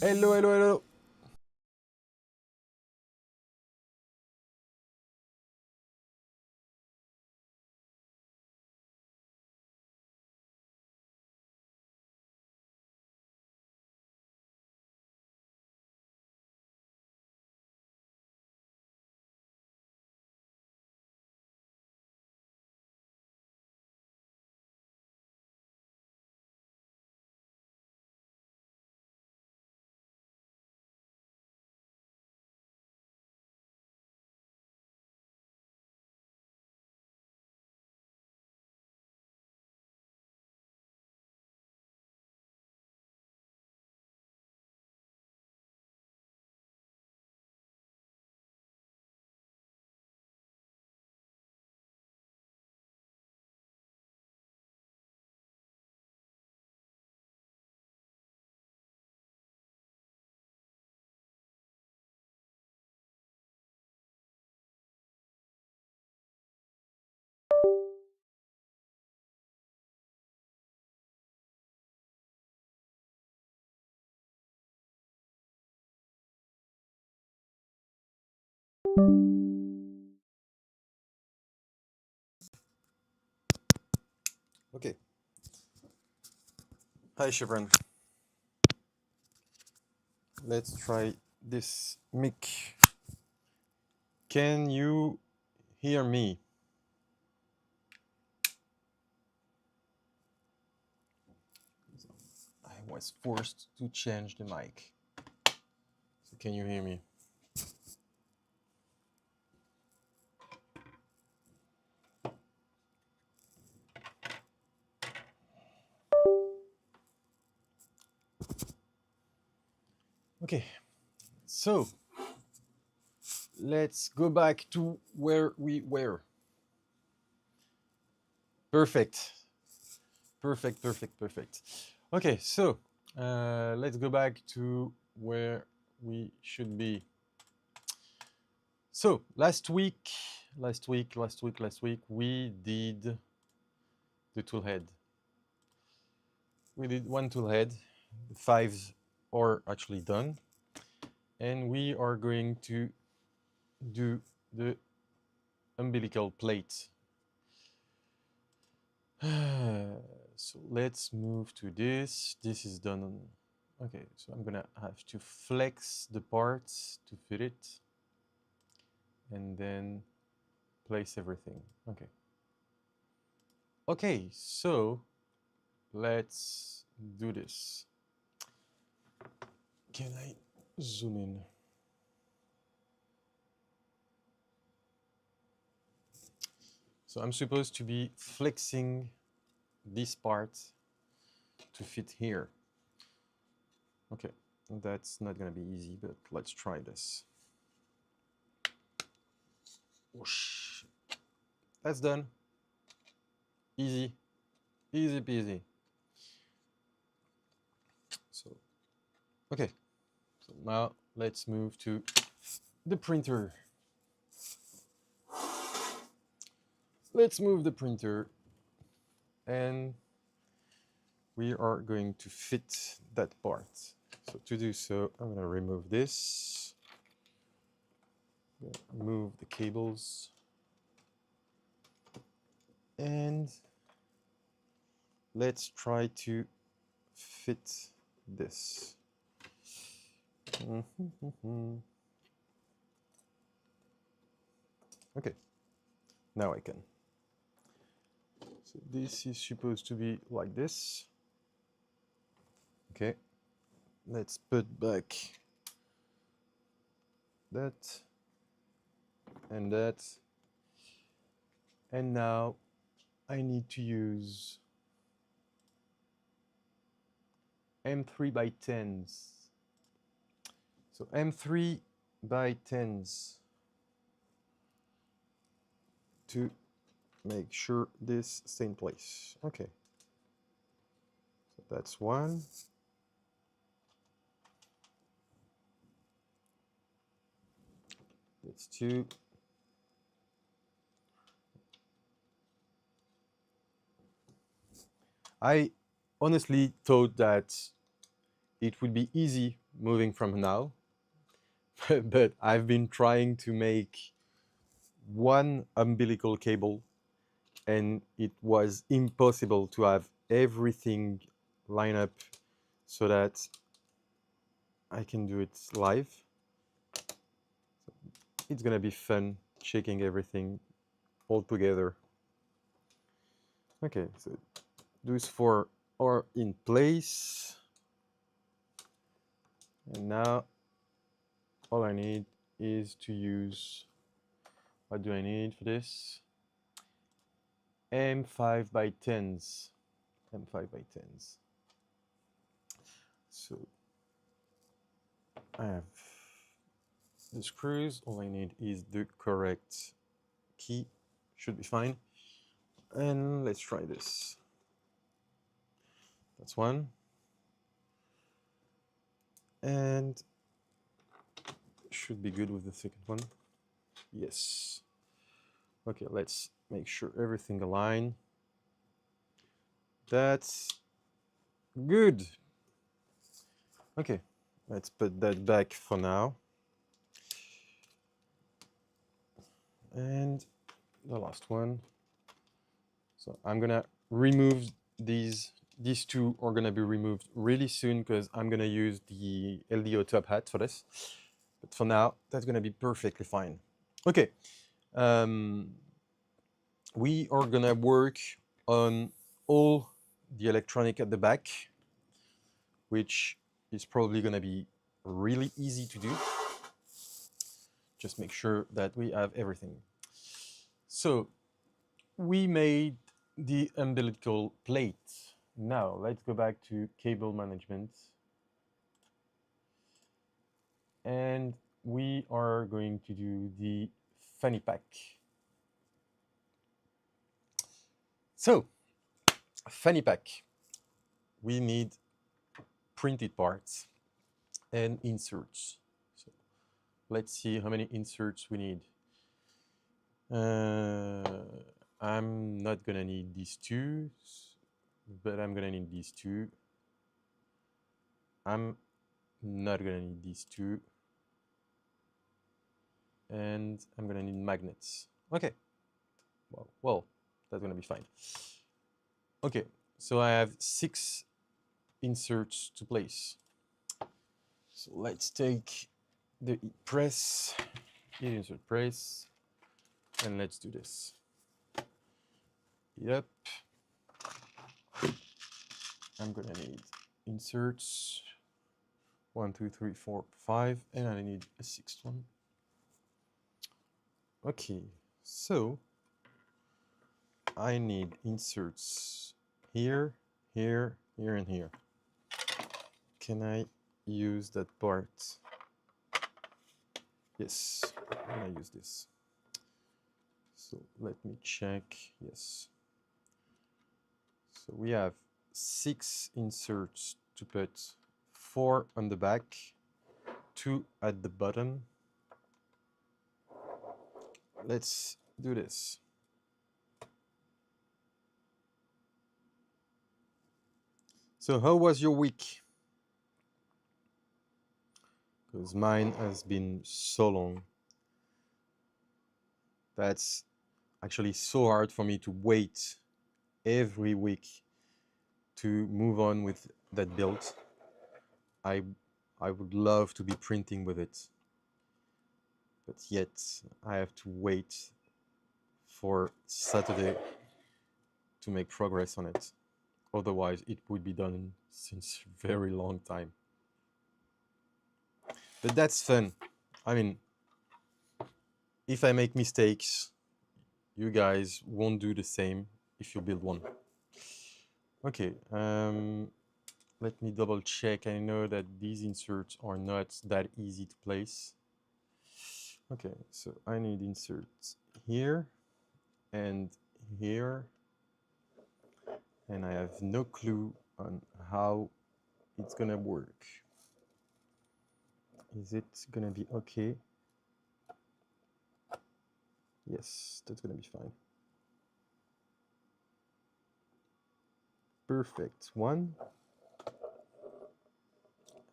Hello, hello, hello. Okay. Hi, Chevron. Let's try this mic. Can you hear me? I was forced to change the mic. So can you hear me? Okay. So let's go back to where we were. Perfect. Perfect, perfect, perfect. Okay, so let's go back to where we should be. So last week, we did the tool head. We did one tool head. The 5s are actually done. And we are going to do the umbilical plate. So let's move to this. This is done. Okay, so I'm gonna have to flex the parts to fit it and then place everything. Okay. Okay, so let's do this. Can I zoom in? So I'm supposed to be flexing this part to fit here. Okay, that's not gonna be easy, but let's try this. Whoosh. That's done. Easy, easy peasy. So, okay, so now let's move to the printer. Let's move the printer and we are going to fit that part. So to do so, I'm gonna remove this. Move the cables and let's try to fit this. Okay, now I can. So this is supposed to be like this. Okay, let's put back that and that. And now I need to use M3 by 10s. So M3 by 10s to make sure this stays in place. Okay, so that's one. That's two. I honestly thought that it would be easy moving from now, but I've been trying to make one umbilical cable, and it was impossible to have everything line up so that I can do it live. It's gonna be fun checking everything all together. Okay, so those four are in place. And now all I need is to use, what do I need for this? M5 by 10s. M5 by 10s. So I have the screws. All I need is the correct key. Should be fine. And let's try this. That's one. And should be good with the second one. Yes. Okay, let's make sure everything aligns. That's good. Okay, let's put that back for now. And the last one. So I'm gonna remove these. These two are gonna be removed really soon because I'm gonna use the LDO top hat for this. But for now, that's gonna be perfectly fine. Okay, we are gonna work on all the electronic at the back, which is probably gonna be really easy to do. Just make sure that we have everything. So we made the umbilical plate. Now let's go back to cable management. And we are going to do the fanny pack. So, fanny pack. We need printed parts and inserts. So let's see how many inserts we need. I'm not gonna need these two, but I'm gonna need these two. I'm not gonna need these two. And I'm gonna need magnets. Okay. Well, that's gonna be fine. Okay, so I have 6 inserts to place. So let's take the press, insert press, and let's do this. Yep. I'm gonna need inserts 1, 2, 3, 4, 5, and I need a 6th one. Okay, so I need inserts here, here, here, and here. Can I use that part? Yes, I'm gonna use this. So let me check. Yes. So we have 6 inserts to put, 4 on the back, 2 at the bottom. Let's do this. So how was your week? Because mine has been so long. That's actually so hard for me to wait every week to move on with that build. I would love to be printing with it, but yet I have to wait for Saturday to make progress on it. Otherwise, it would be done since a very long time. But that's fun. I mean, if I make mistakes, you guys won't do the same if you build one. Okay, let me double check. I know that these inserts are not that easy to place. Okay, so I need inserts here and here, and I have no clue on how it's gonna work. Is it gonna be okay? Yes, that's gonna be fine. Perfect. One.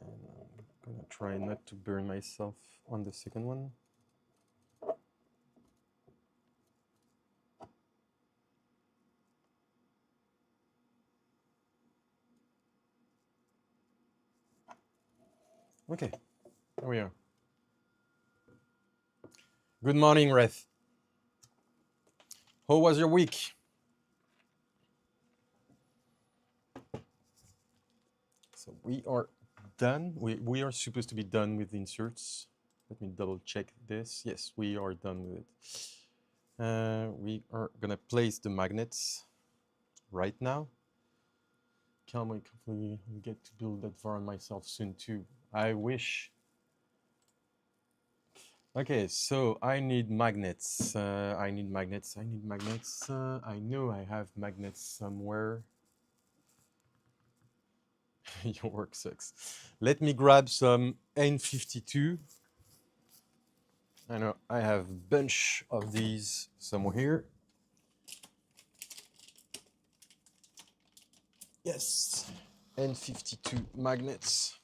And I'm gonna try not to burn myself on the second one. Okay, here we are. Good morning, Reth. How was your week? So we are done. We are supposed to be done with the inserts. Let me double check this. Yes, we are done with it. We are gonna place the magnets right now. Can't wait, hopefully we get to build that voron myself soon too. I wish. Okay, so I need magnets. I need magnets. I know I have magnets somewhere. Your work sucks. Let me grab some N52. I know I have a bunch of these somewhere here. Yes, N52 magnets.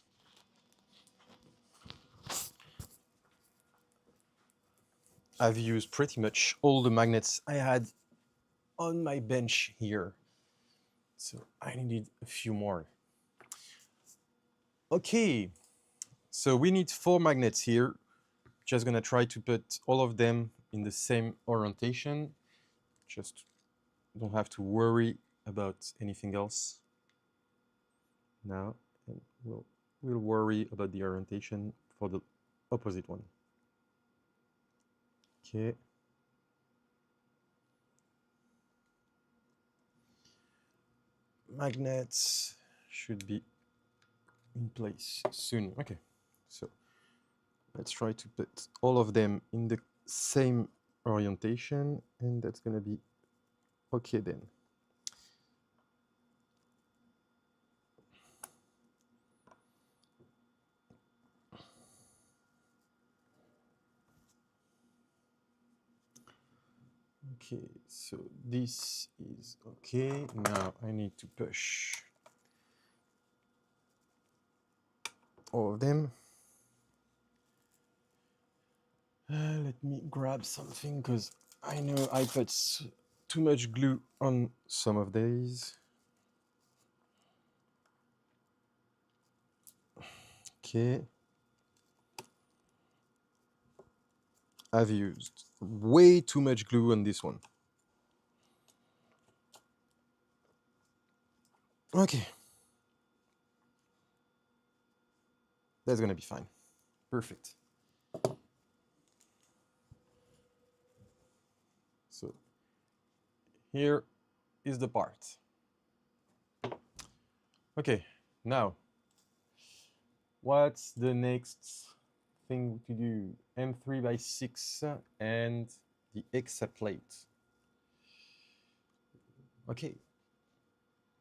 I've used pretty much all the magnets I had on my bench here. So I needed a few more. Okay, so we need 4 magnets here. Just gonna try to put all of them in the same orientation. Just don't have to worry about anything else now. And we'll worry about the orientation for the opposite one. Okay. Magnets should be in place soon. Okay, so let's try to put all of them in the same orientation, and that's gonna be okay then. Okay, so this is okay. Now I need to push all of them. Let me grab something because I know I put too much glue on some of these. Okay. I've used way too much glue on this one. Okay. That's gonna be fine. Perfect. So here is the part. Okay, now what's the next thing to do? M3 by 6 and the hexa plate. Okay,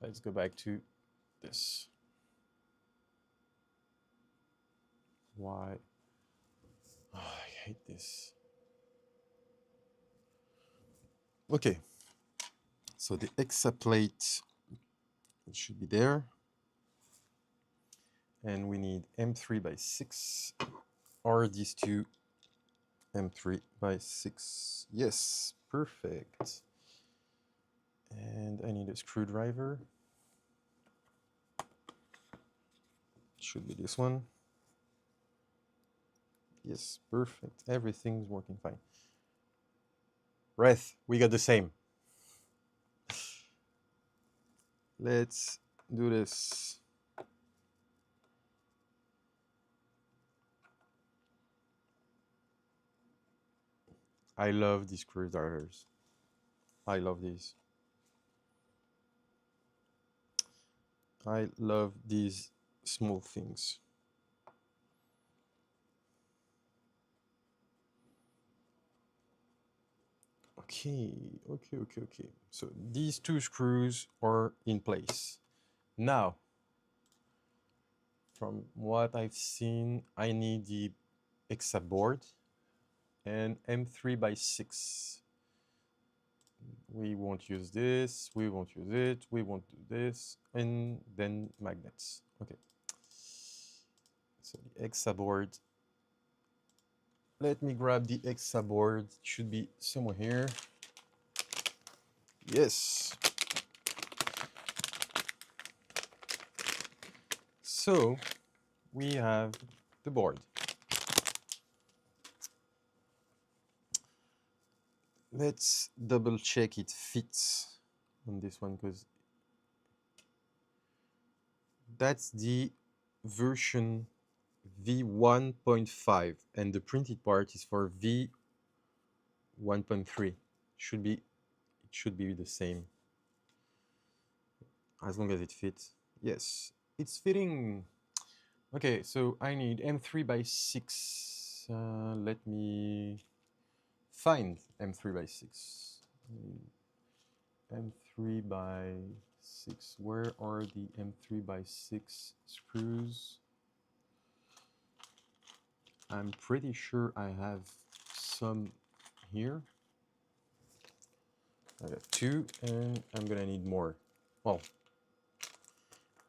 let's go back to this. Why? Oh, I hate this. Okay, so the hexa plate, it should be there. And we need M3 by 6 or these two M3 by 6. Yes, perfect. And I need a screwdriver. Should be this one. Yes, perfect. Everything's working fine. Reth, we got the same. Let's do this. I love these screwdrivers. I love these. I love these small things. Okay. So these two screws are in place. Now, from what I've seen, I need the hexa board and M3 by 6. We won't use this, we won't use it, we won't do this, and then magnets. Okay. So the hexa board. Let me grab the hexa board. It should be somewhere here. Yes. So we have the board. Let's double check it fits on this one, because that's the version v1.5 and the printed part is for v1.3. It should be the same as long as it fits. Yes, it's fitting. Okay, so I need M3 by 6. Let me find M3 by 6. M3 by 6. Where are the M3 by 6 screws? I'm pretty sure I have some here. I got 2, and I'm gonna need more. Well,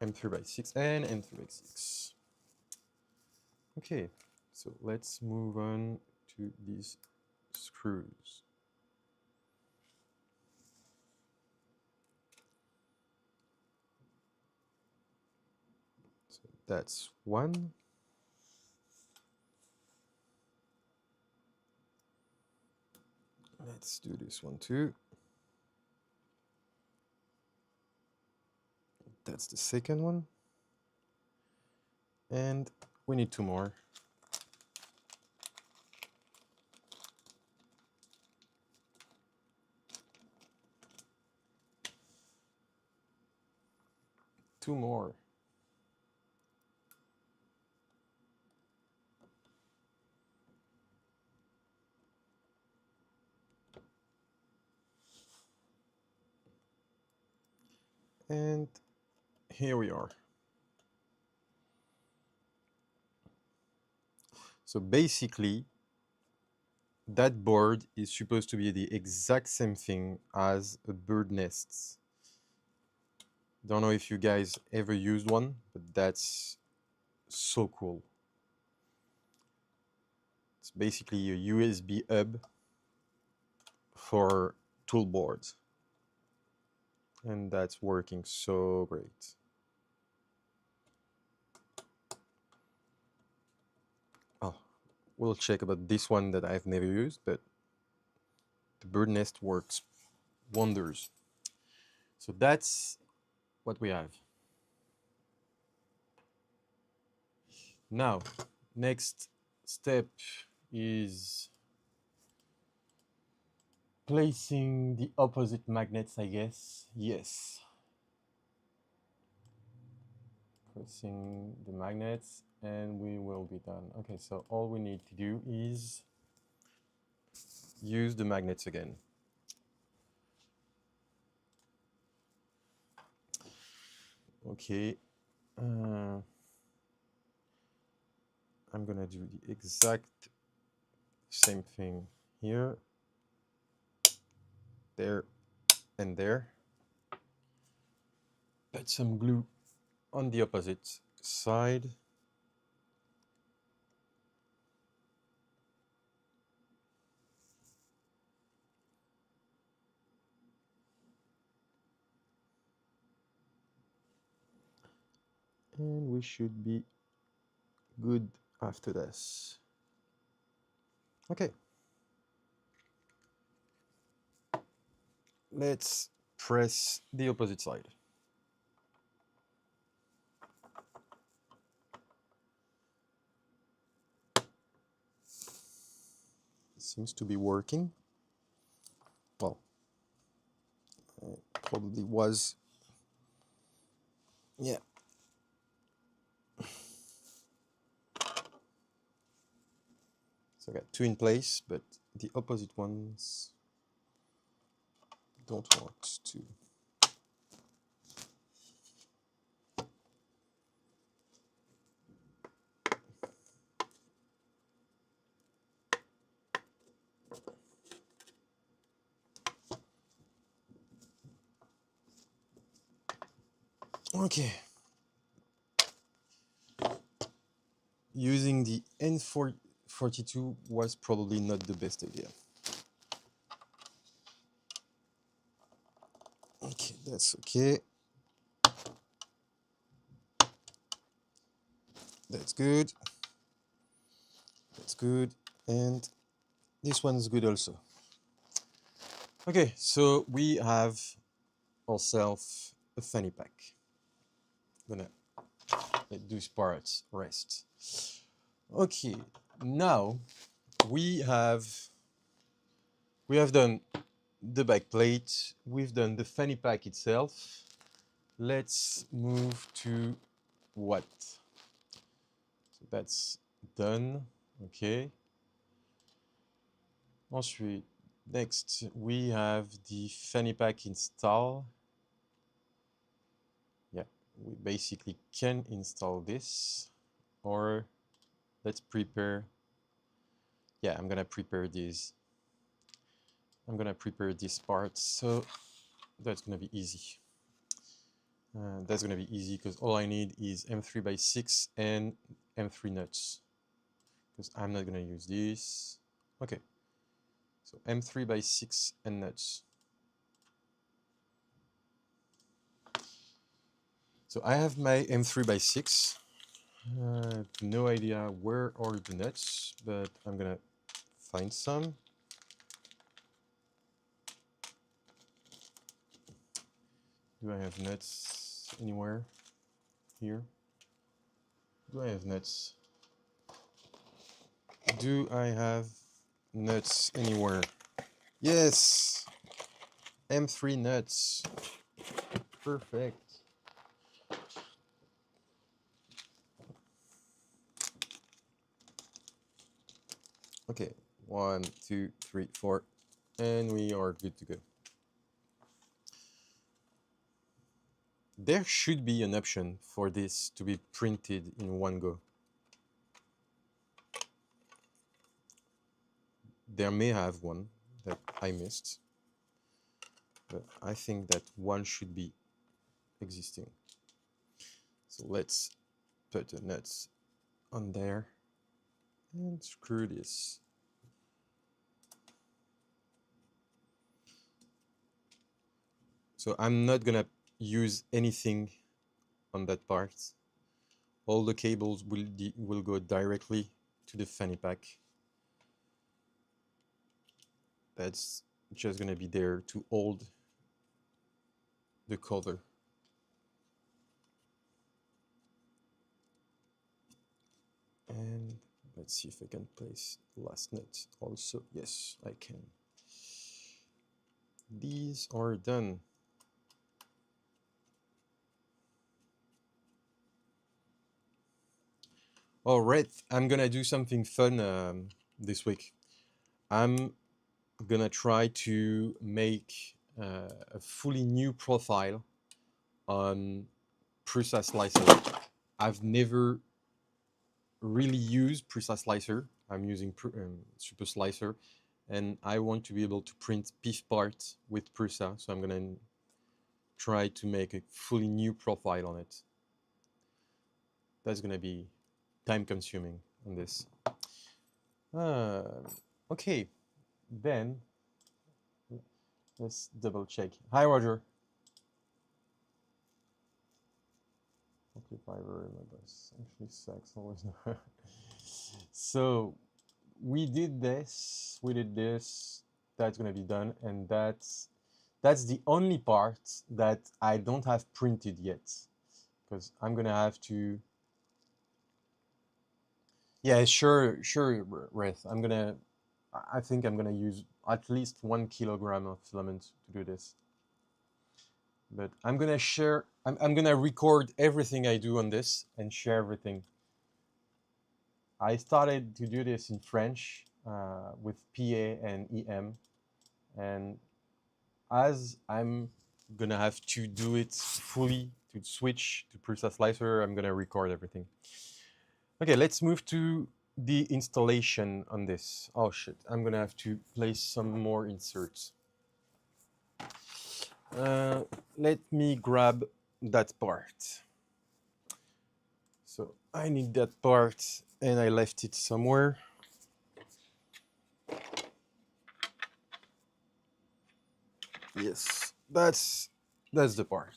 M3 by 6 and M3 by 6. Okay, so let's move on to these screws. So that's 1. Let's do this one too. That's the second one. And we need 2 more. Two more. And here we are. So basically, that board is supposed to be the exact same thing as a bird nest. Don't know if you guys ever used one, but that's so cool. It's basically a USB hub for tool boards. And that's working so great. Oh, we'll check about this one that I've never used, but the bird nest works wonders. So that's what we have. Now, next step is placing the opposite magnets, I guess. Yes. Pressing the magnets and we will be done. Okay, so all we need to do is use the magnets again. Okay. I'm gonna do the exact same thing here, there, and there. Put some glue on the opposite side. And we should be good after this. Okay. Let's press the opposite side. It seems to be working. Well, it probably was. Yeah. So I got 2 in place, but the opposite ones don't want to. Okay. using the N42 was probably not the best idea. Okay, that's okay. That's good. That's good. And this one's good also. Okay, so we have ourselves a fanny pack. I'm gonna let those parts rest. Okay, now we have done the back plate, we've done the fanny pack itself. Let's move to what? So that's done. Okay. Ensuite, next we have the fanny pack install. Yeah, we basically can install this, or let's prepare. Yeah, I'm gonna prepare these. I'm gonna prepare this part, so that's gonna be easy. That's gonna be easy because all I need is M3x6 and M3 nuts, because I'm not gonna use this. Okay, so M3x6 and nuts. So I have my M3x6. I have no idea where are the nuts, but I'm gonna find some. Do I have nuts anywhere here? Do I have nuts? Do I have nuts anywhere? Yes! M3 nuts. Perfect. Okay, 1, 2, 3, 4, and we are good to go. There should be an option for this to be printed in one go. There may have one that I missed, but I think that one should be existing. So let's put the nuts on there and screw this. So I'm not gonna use anything on that part. All the cables will go directly to the fanny pack. That's just gonna be there to hold the cover. And let's see if I can place the last nut also. Yes, I can. These are done. All right, I'm gonna do something fun this week. I'm gonna try to make a fully new profile on Prusa Slicer. I've never really used Prusa Slicer. I'm using Super Slicer, and I want to be able to print PIF parts with Prusa, so I'm gonna try to make a fully new profile on it. That's gonna be time consuming on this. Okay, then let's double check. Hi, Roger. Okay, fiber, my boss actually sucks always. So we did this. That's gonna be done, and that's the only part that I don't have printed yet, because I'm gonna have to. Yeah, sure, Reth. I think I'm gonna use at least 1 kilogram of filament to do this. But I'm gonna share. I'm gonna record everything I do on this and share everything. I started to do this in French with PA and EM, and as I'm gonna have to do it fully to switch to Prusa Slicer, I'm gonna record everything. Okay, let's move to the installation on this. Oh shit, I'm gonna have to place some more inserts. Let me grab that part. So I need that part and I left it somewhere. Yes, that's the part.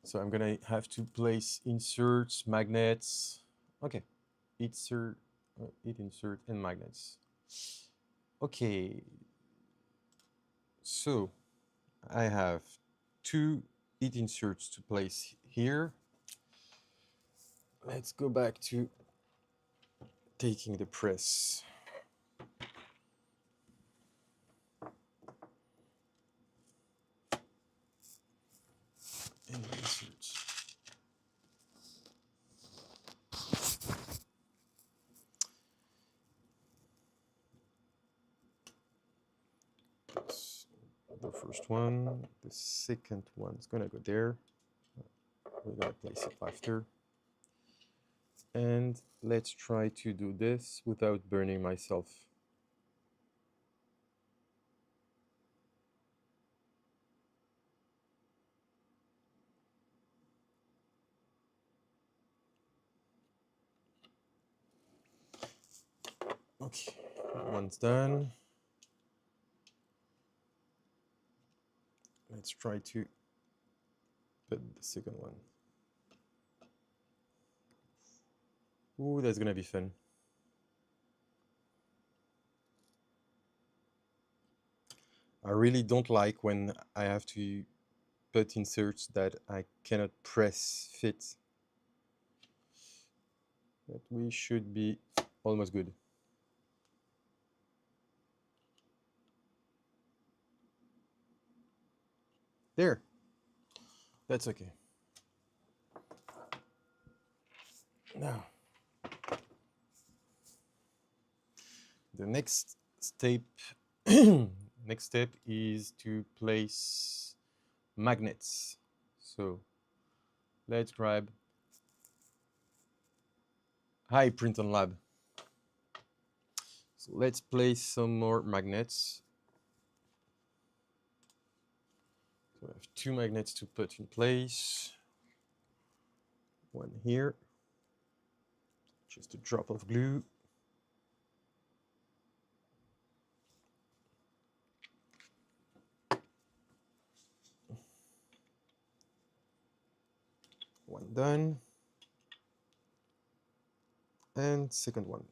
So I'm gonna have to place inserts, magnets. Okay, insert, insert and magnets. Okay, so I have 2 heat inserts to place here. Let's go back to taking the press. And insert. The first one, the second one's gonna go there. We're gonna place it after. And let's try to do this without burning myself. Okay, that one's done. Let's try to put the second one. Ooh, that's gonna be fun. I really don't like when I have to put inserts that I cannot press fit. But we should be almost good. There. That's okay. Now, the next step is to place magnets. So let's grab Hi Print on Lab. So let's place some more magnets. So I have 2 magnets to put in place. One here, just a drop of glue. One done. And second one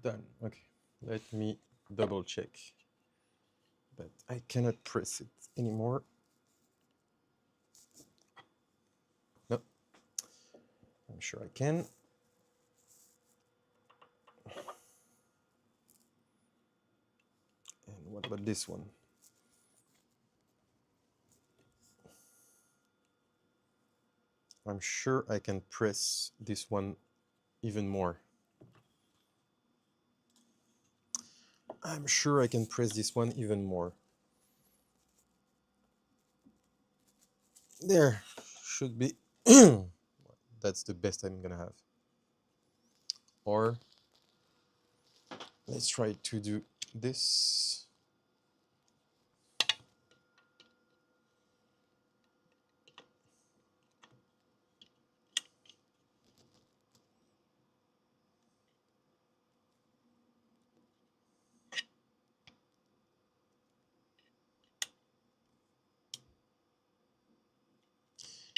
done. Okay, let me double check. But I cannot press it anymore. No, I'm sure I can. And what about this one? I'm sure I can press this one even more. I'm sure I can press this one even more. There, should be. That's the best I'm gonna have. Or let's try to do this.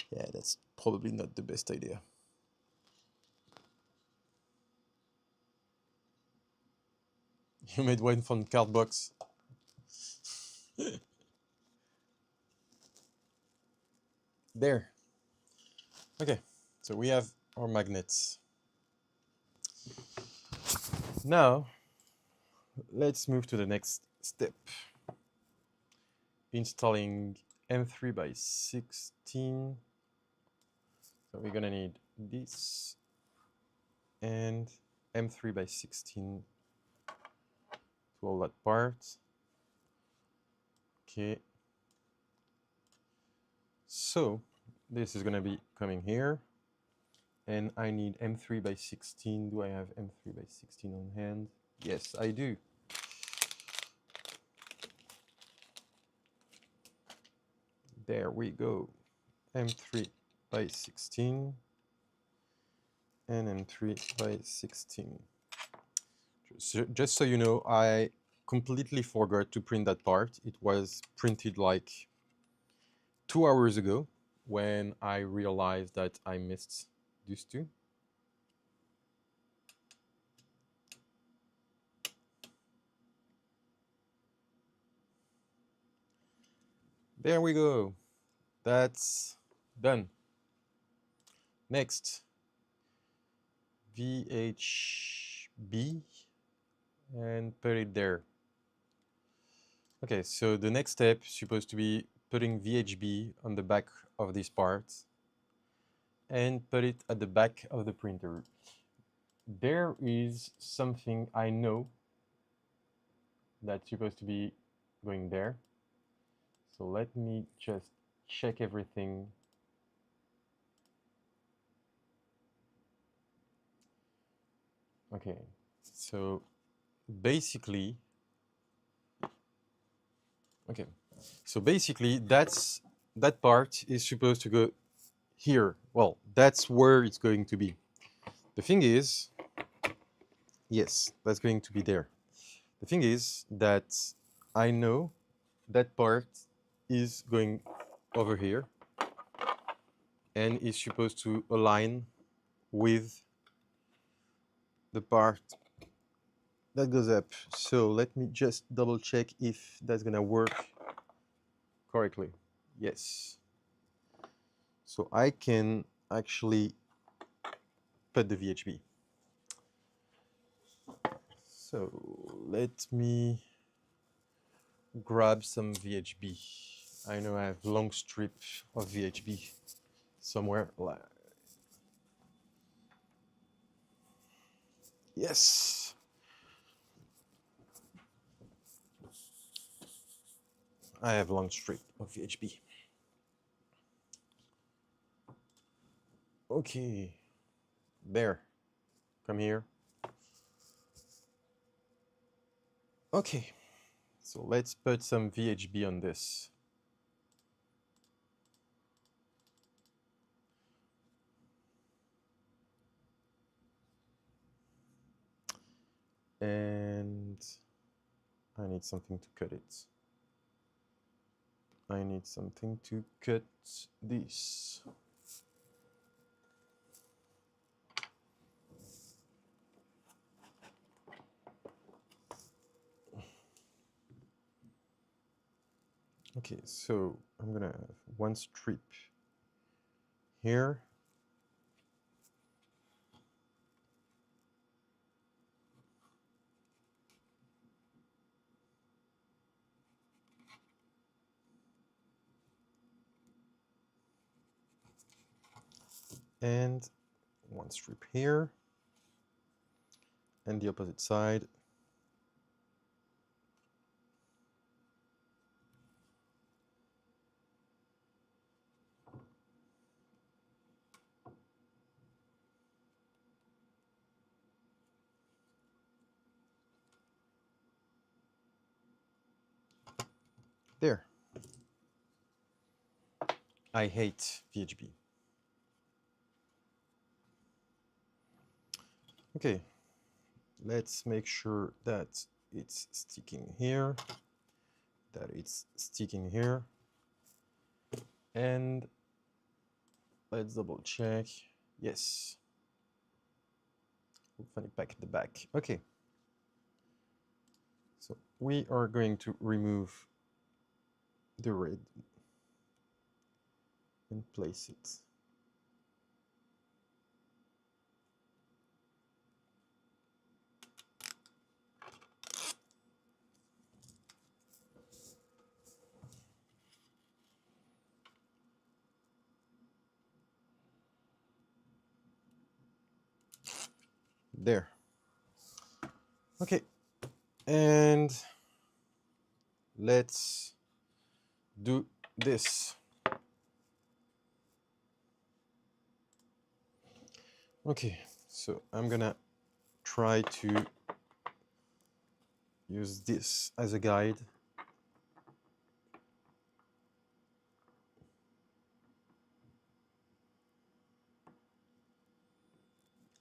Yeah, that's probably not the best idea. You made one from card box. There. Okay, so we have our magnets. Now, let's move to the next step. Installing M3 by 16. So we're gonna need this and M3 by 16 to all that part. Okay. So this is gonna be coming here. And I need M3 by 16. Do I have M3 by 16 on hand? Yes, I do. There we go. M3 by 16 and M3 by 16. Just so you know, I completely forgot to print that part. It was printed like 2 hours ago when I realized that I missed these two. There we go. That's done. Next, VHB and put it there. Okay, so the next step is supposed to be putting VHB on the back of this part and put it at the back of the printer. There is something I know that's supposed to be going there. So let me just check everything. Okay, so basically, that part is supposed to go here. Well, that's where it's going to be. The thing is, yes, that's going to be there. The thing is that I know that part is going over here and is supposed to align with the part that goes up. So let me just double check if that's gonna work correctly. Yes. So I can actually put the VHB. So let me grab some VHB. I know I have a long strip of VHB somewhere. Yes. I have a long strip of VHB. Okay. There. Come here. Okay. So let's put some VHB on this. And I need something to cut it. I need something to cut this. Okay, so I'm gonna have one strip here. And one strip here. And the opposite side. There. I hate VHB. Okay, let's make sure that it's sticking here, that it's sticking here, and let's double check. Yes. We'll find it back at the back. Okay. So we are going to remove the red and place it. There. Okay, and let's do this. Okay, so I'm gonna try to use this as a guide.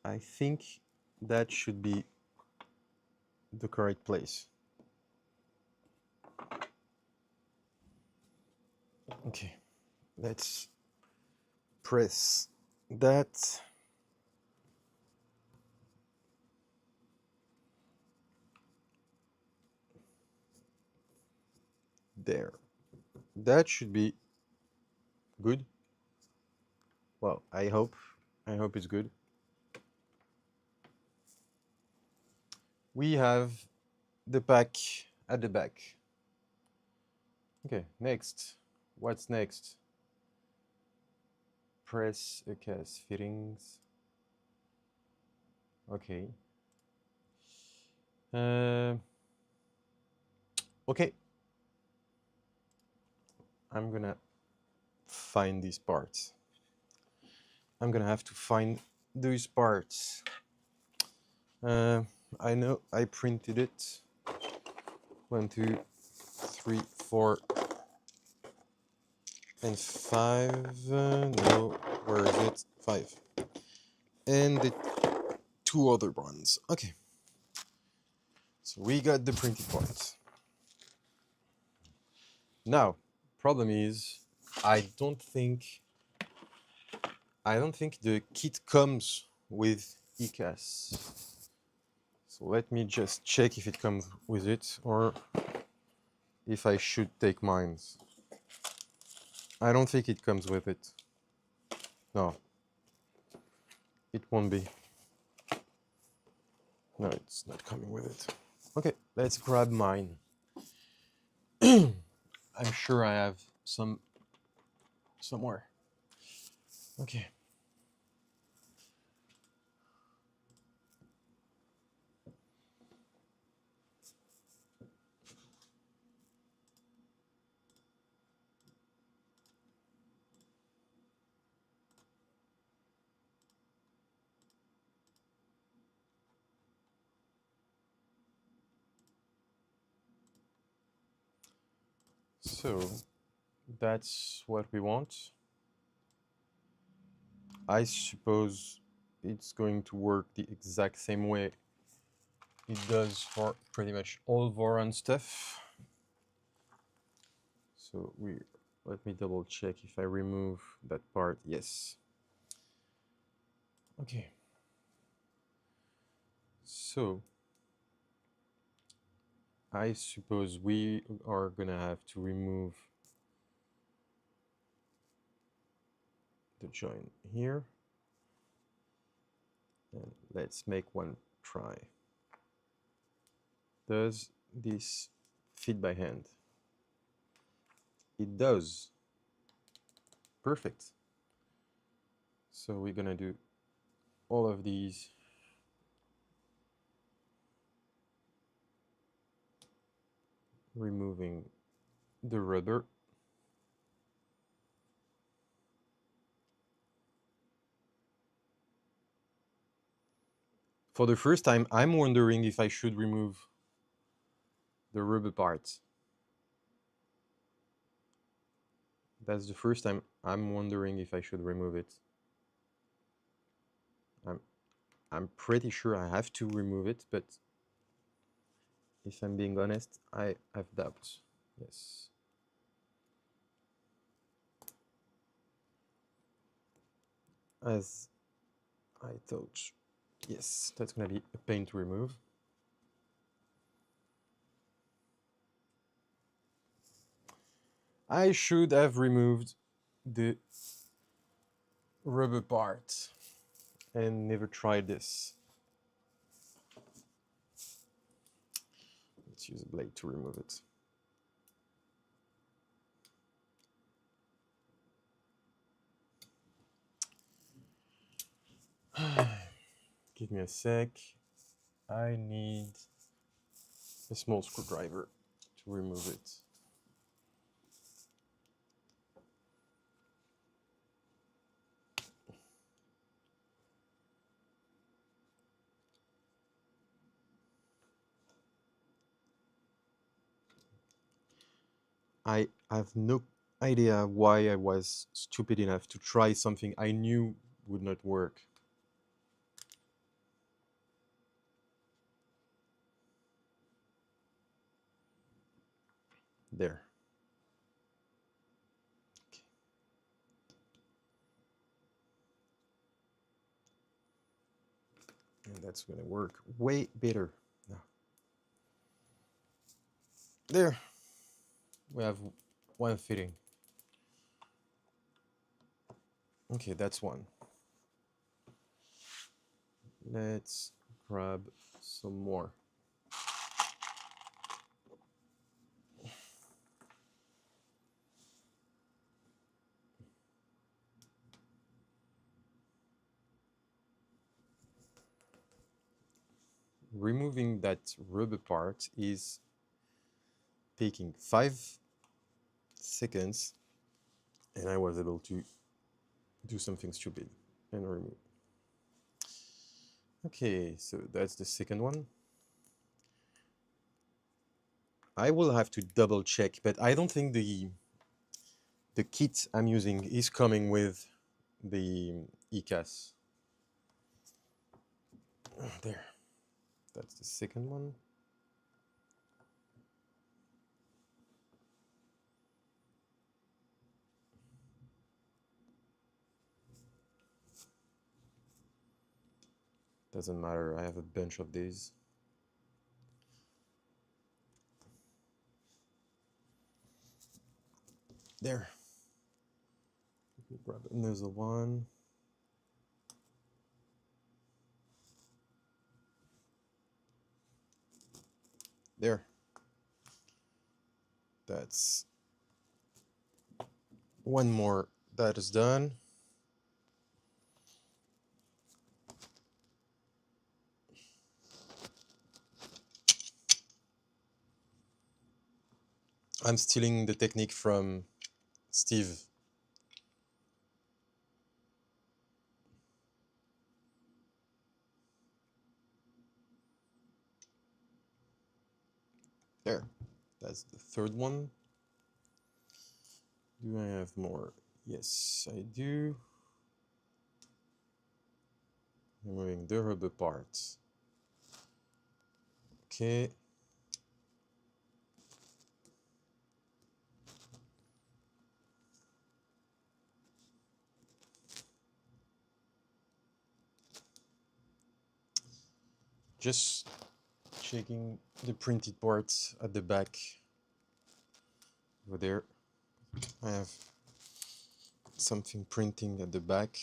I think that should be the correct place. Okay, let's press that. There. That should be good. Well, I hope it's good. We have the pack at the back. Okay, next. What's next? Press case fittings. Okay. Okay. I'm gonna find these parts. I'm gonna have to find these parts. I know I printed it. 1, 2, 3, 4, and 5. No, where is it? 5. And the 2 other ones. Okay. So we got the printed parts. Now, problem is, I don't think the kit comes with ECAS. So let me just check if it comes with it or if I should take mine. I don't think it comes with it. No. It won't be. No, it's not coming with it. Okay, let's grab mine. I'm sure I have some somewhere. Okay. So that's what we want. I suppose it's going to work the exact same way it does for pretty much all voron stuff. So let me double check if I remove that part. Yes. Okay. So I suppose we are gonna have to remove the joint here. And let's make one try. Does this fit by hand? It does. Perfect. So we're gonna do all of these. Removing the rubber. For the first time, I'm wondering if I should remove the rubber parts. That's the first time I'm wondering if I should remove it. I'm pretty sure I have to remove it, but if I'm being honest, I have doubts. Yes. As I thought. Yes, that's gonna be a pain to remove. I should have removed the rubber part and never tried this. Let's use a blade to remove it. Give me a sec. I need a small screwdriver to remove it. I have no idea why I was stupid enough to try something I knew would not work. there. Okay. And that's going to work way better now. There. We have one fitting. Okay, that's one. Let's grab some more. Removing that rubber part is taking 5 seconds, and I was able to do something stupid and remove. Okay, so that's the second one. I will have to double check, but I don't think the kit I'm using is coming with the ECAS. There. That's the second one. Doesn't matter, I have a bunch of these. There. Let me grab another one. There. That's one more that is done. I'm stealing the technique from Steve. There. That's the third one. Do I have more? Yes, I do. Removing the rubber parts. Okay. Just checking the printed parts at the back over there. I have something printing at the back.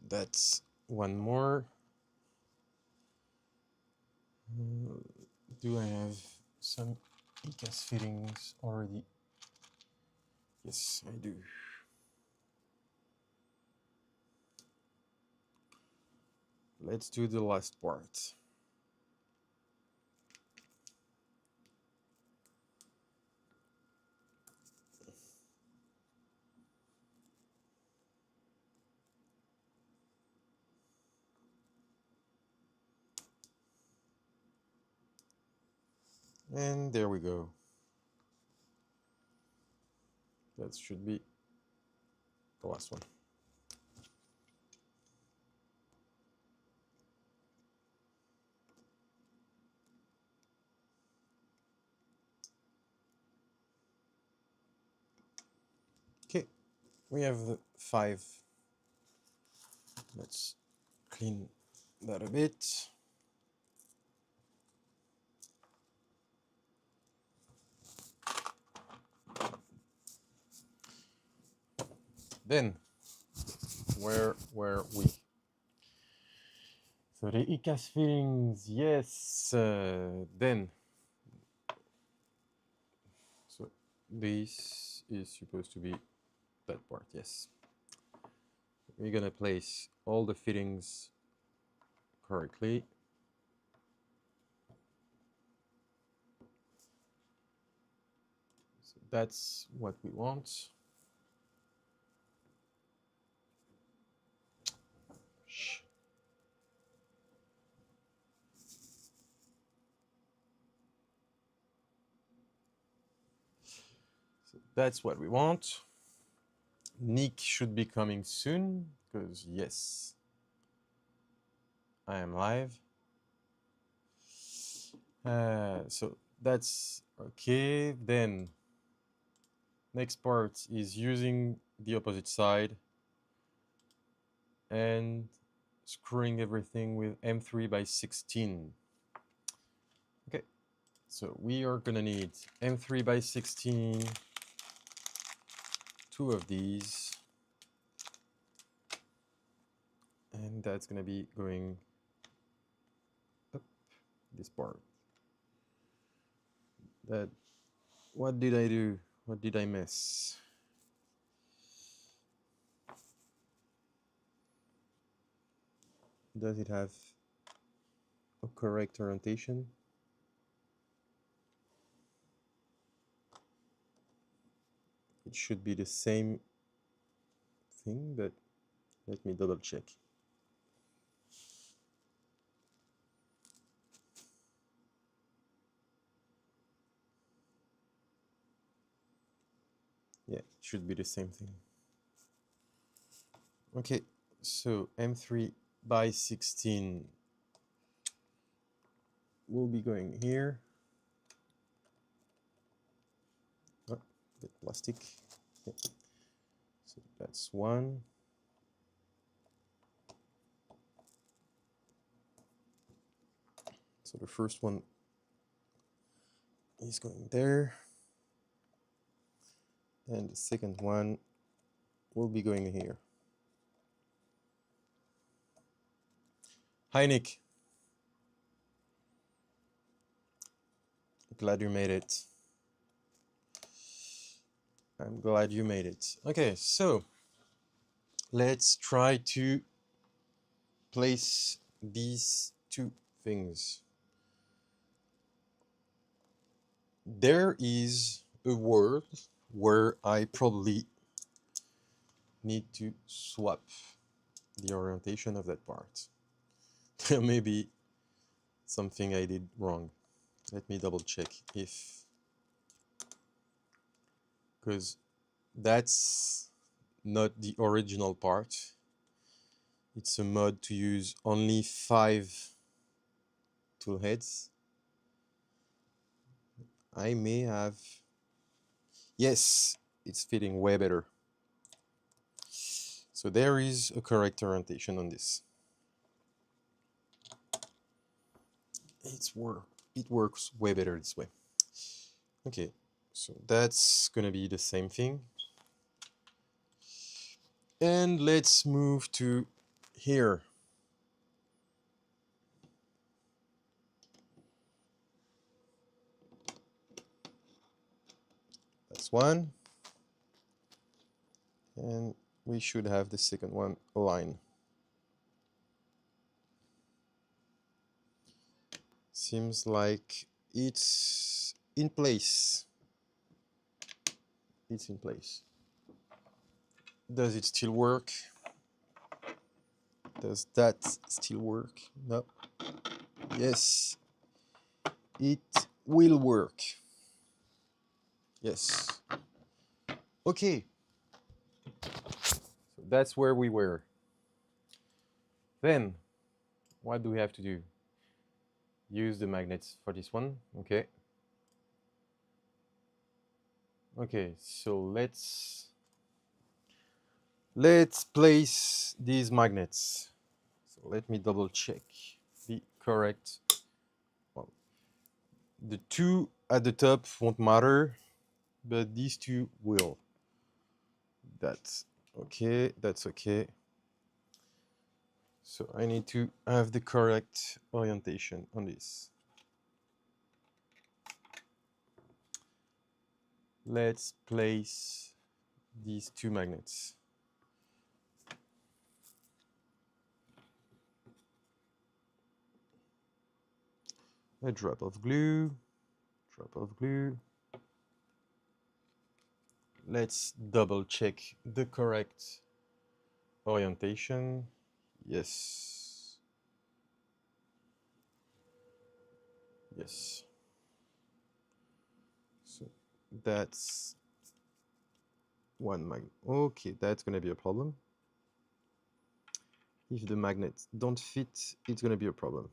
That's one more. Do I have some ECAS fittings already? Yes, I do. Let's do the last part. And there we go. That should be the last one. Okay, we have 5. Let's clean that a bit. Then, where were we? So the ECAS fittings, yes. Then, so this is supposed to be that part, yes. We're gonna place all the fittings correctly. So that's what we want. Shh. that's what we want. Nick should be coming soon, because yes, I am live. So that's okay. Then next part is using the opposite side and screwing everything with M3x16. Okay, so we are gonna need M3x16, 2 of these, and that's gonna be going up this part. That, what did I do? What did I miss? Does it have a correct orientation? It should be the same thing, but let me double check. Yeah, it should be the same thing. Okay, so M3x16 will be going here. Oh, bit plastic. Yeah. So that's 1. So the first one is going there, and the second one will be going here. Hi, Nick. Glad you made it. I'm glad you made it. Okay, so let's try to place these 2 things. There is a word where I probably need to swap the orientation of that part. There may be something I did wrong. Let me double check if, because that's not the original part. It's a mod to use only 5 toolheads. I may have, yes, it's fitting way better. So there is a correct orientation on this. It works way better this way. Okay, so that's gonna be the same thing. And let's move to here. That's 1. And we should have the second one aligned. Seems like it's in place. It's in place. Does it still work? Does that still work? No. Yes. It will work. Yes. Okay. So that's where we were. Then, what do we have to do? Use the magnets for this one. Okay. Okay, so let's place these magnets. So let me double check the correct. Well, the 2 at the top won't matter, but these 2 will. That's okay. That's okay. So I need to have the correct orientation on this. Let's place these 2 magnets. A drop of glue, drop of glue. Let's double check the correct orientation. Yes. Yes. So that's one magnet. Okay, that's gonna be a problem. If the magnets don't fit, it's gonna be a problem.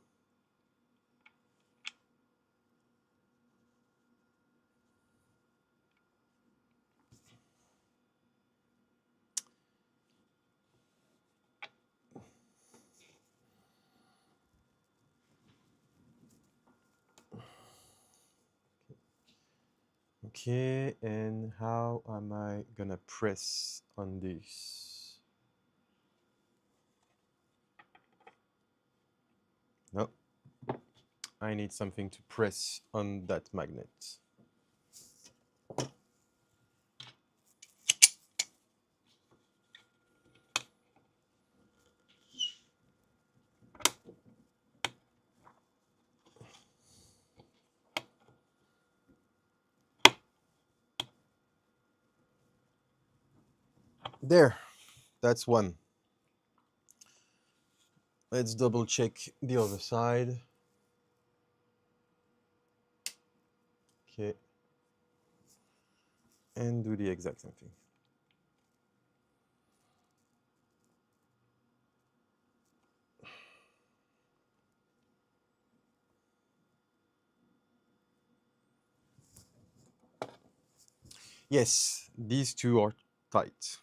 Okay, and how am I gonna press on this? No, I need something to press on that magnet. There, that's one. Let's double check the other side. Okay. And do the exact same thing. Yes, these two are tight.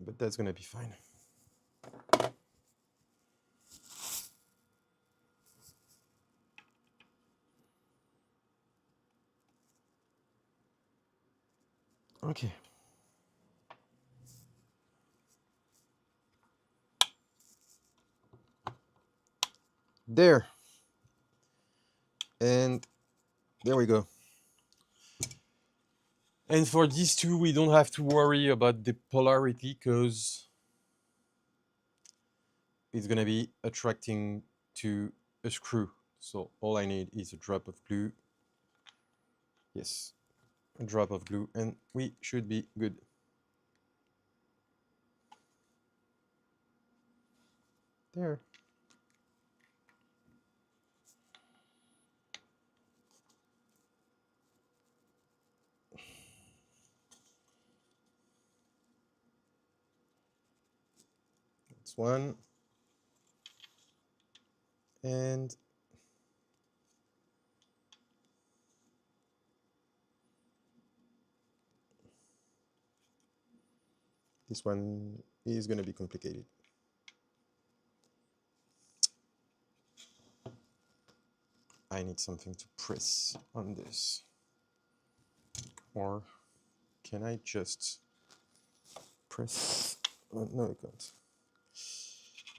But that's gonna be fine. Okay. There. And there we go. And for these two, we don't have to worry about the polarity because it's gonna be attracting to a screw. So all I need is a drop of glue. Yes, a drop of glue, and we should be good. There. That's one. And this one is going to be complicated. I need something to press on this. Or can I just press? Oh, no, I can't.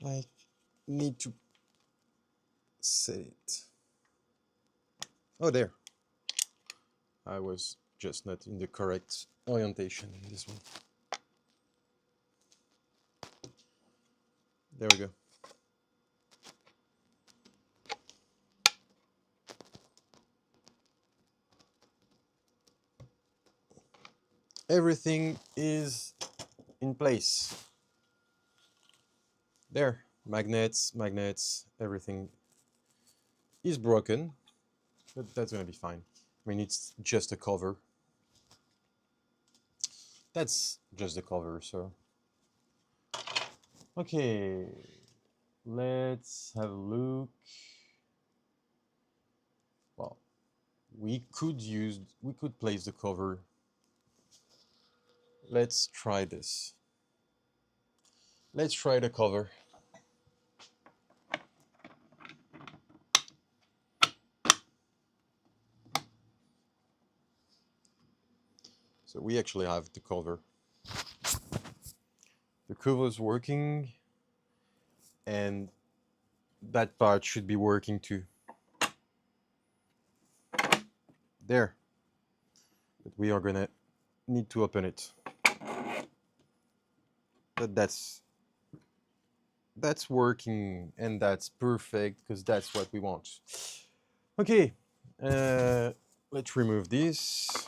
I need to set it. Oh, there. I was just not in the correct orientation in this one. There we go. Everything is in place. There, magnets, everything is broken, but that's gonna be fine. I mean, it's just a cover. That's just the cover, so. Okay, let's have a look. Well, we could place the cover. Let's try this. Let's try the cover. So we actually have the cover. The cover is working, and that part should be working too. There. But we are gonna need to open it. But that's working, and that's perfect because that's what we want. Okay, let's remove this.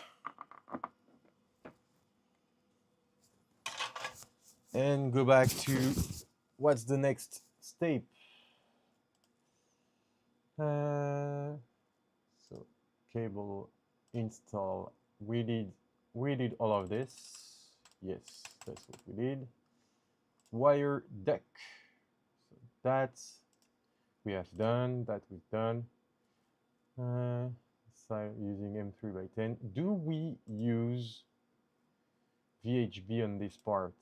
And go back to what's the next step. So cable install. We did all of this. Yes, that's what we did. Wire deck. So that we have done. That we've done. So using M3x10. Do we use VHB on this part?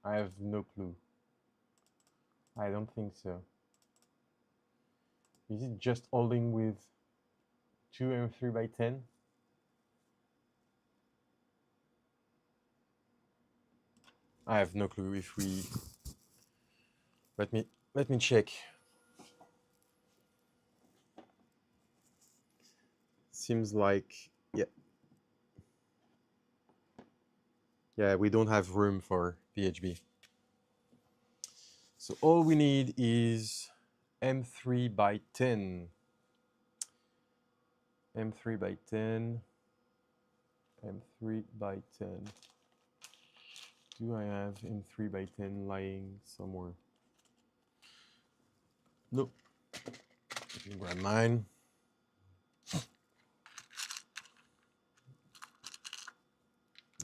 I have no clue. I don't think so. Is it just holding with two M3x10? I have no clue if we let me check. Seems like yeah, we don't have room for VHB. So all we need is M3x10. M3x10. M3x10. Do I have M3x10 lying somewhere? Nope. Let me grab mine.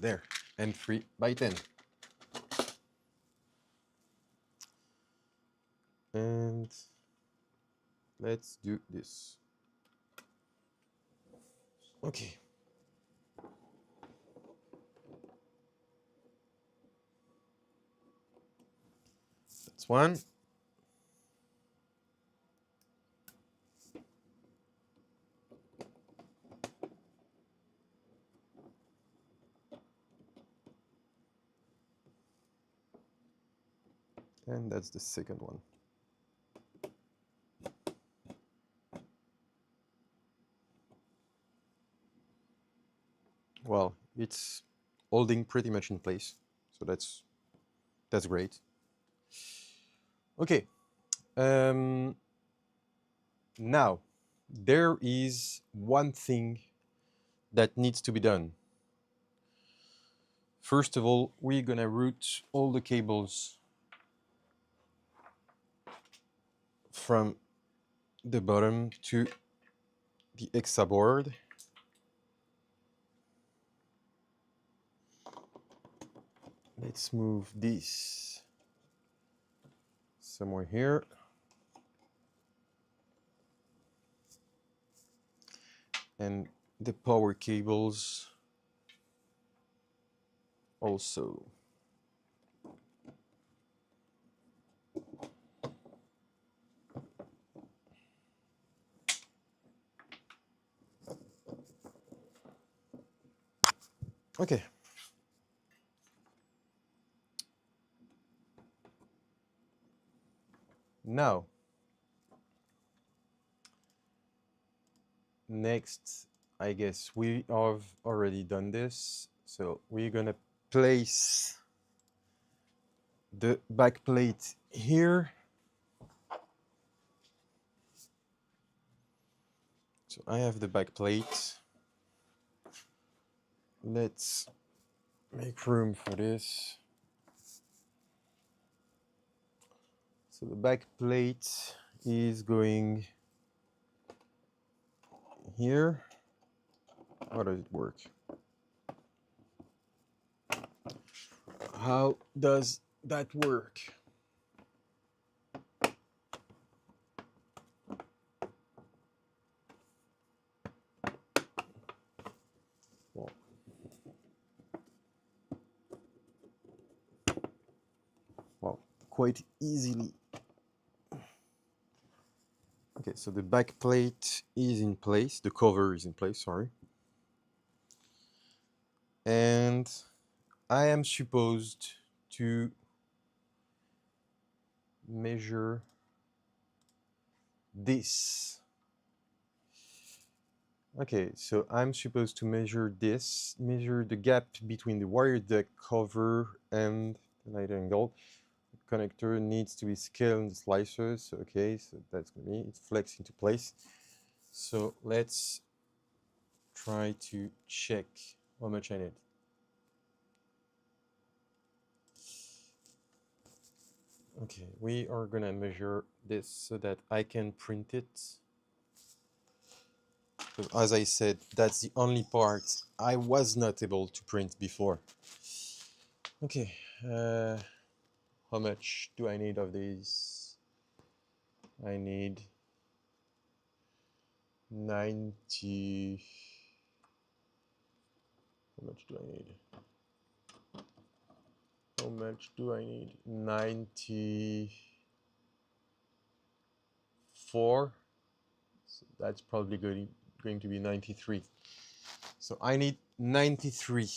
There, M3x10. And let's do this. Okay. That's one. And that's the second one. Well, it's holding pretty much in place, so that's great. Okay. Now, there is one thing that needs to be done. First of all, we're gonna route all the cables from the bottom to the EXA board. Let's move this somewhere here. And the power cables also. Okay. Now, next, I guess we have already done this. So we're gonna place the back plate here. So I have the back plate. Let's make room for this. So the back plate is going here. How does it work? How does that work? Well, quite easily. Okay, so the back plate is in place, the cover is in place, sorry. And I am supposed to measure this. Okay, so I'm supposed to measure this, measure the gap between the wire deck cover and the light angle. The connector needs to be scaled in the slicers. Okay, so that's gonna be, it's flexed into place. So let's try to check how much I need. Okay, we are gonna measure this so that I can print it. As I said, that's the only part I was not able to print before. Okay, how much do I need of these? I need 90. How much do I need? How much do I need? 94. So that's probably going to be 93. So I need 93.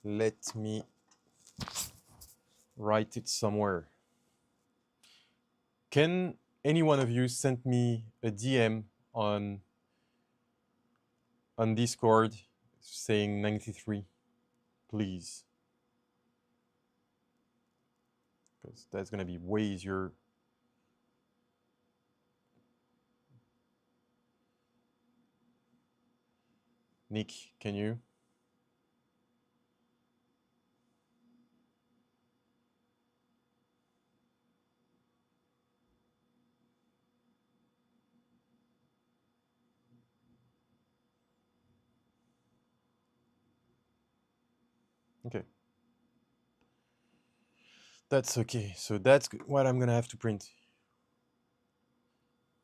Let me write it somewhere. Can any one of you send me a DM on Discord saying 93, please? Because that's going to be way easier. Nick, can you? Okay. That's okay. So that's what I'm going to have to print.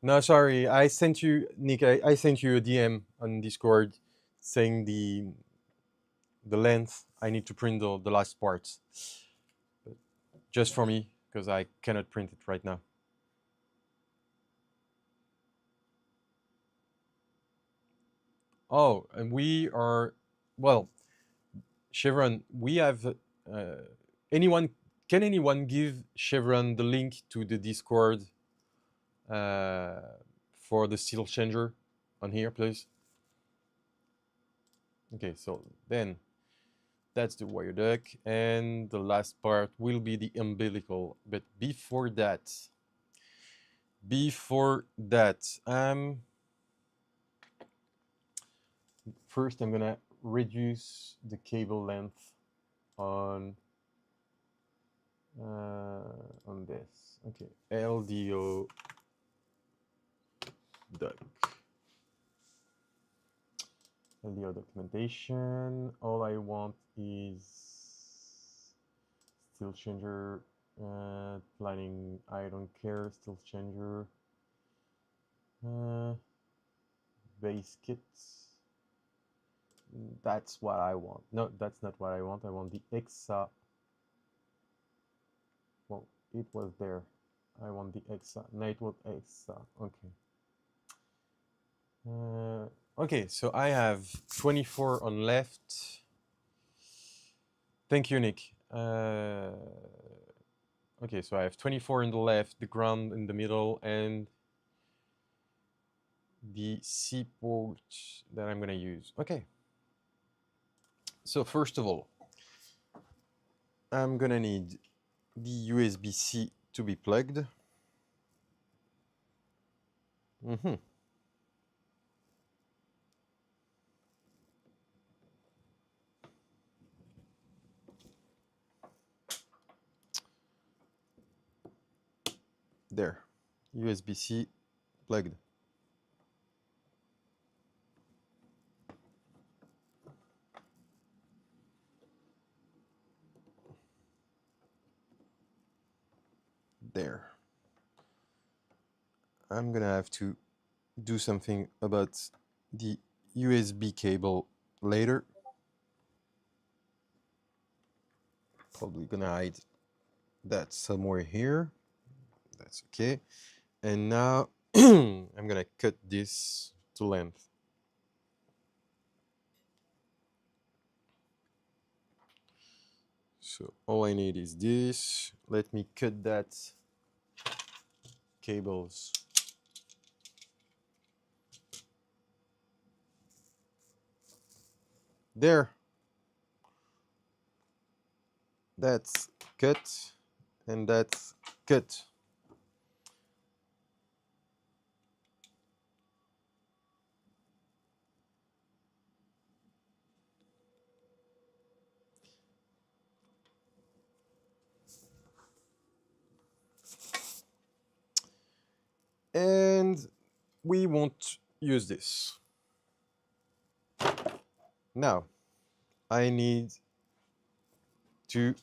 No, sorry. I sent you, Nick, I sent you a DM on Discord saying the length. I need to print the last parts. But just for me, because I cannot print it right now. Oh, and we are, well, Chevron, we have, can anyone give Chevron the link to the Discord for the Stealthchanger on here, please? Okay, so then that's the wire duck, and the last part will be the umbilical. But before that, first I'm gonna reduce the cable length on this. Okay, LDO duck. LDO documentation. All I want is Stealthchanger planning. I don't care. Stealthchanger base kits. That's what I want. No, that's not what I want. I want the EXA. Well, it was there. I want the EXA. Network EXA. Okay. Okay, so I have 24 on left. Thank you, Nick. Okay, so I have 24 in the left, the ground in the middle, and the C port that I'm gonna use. Okay. So first of all, I'm gonna need the USB-C to be plugged. There, USB-C plugged. There. I'm gonna have to do something about the USB cable later. Probably gonna hide that somewhere here. That's okay. And now I'm gonna cut this to length. So all I need is this. Let me cut that cables. There. That's cut, and that's cut. And we want use this. Now, I need to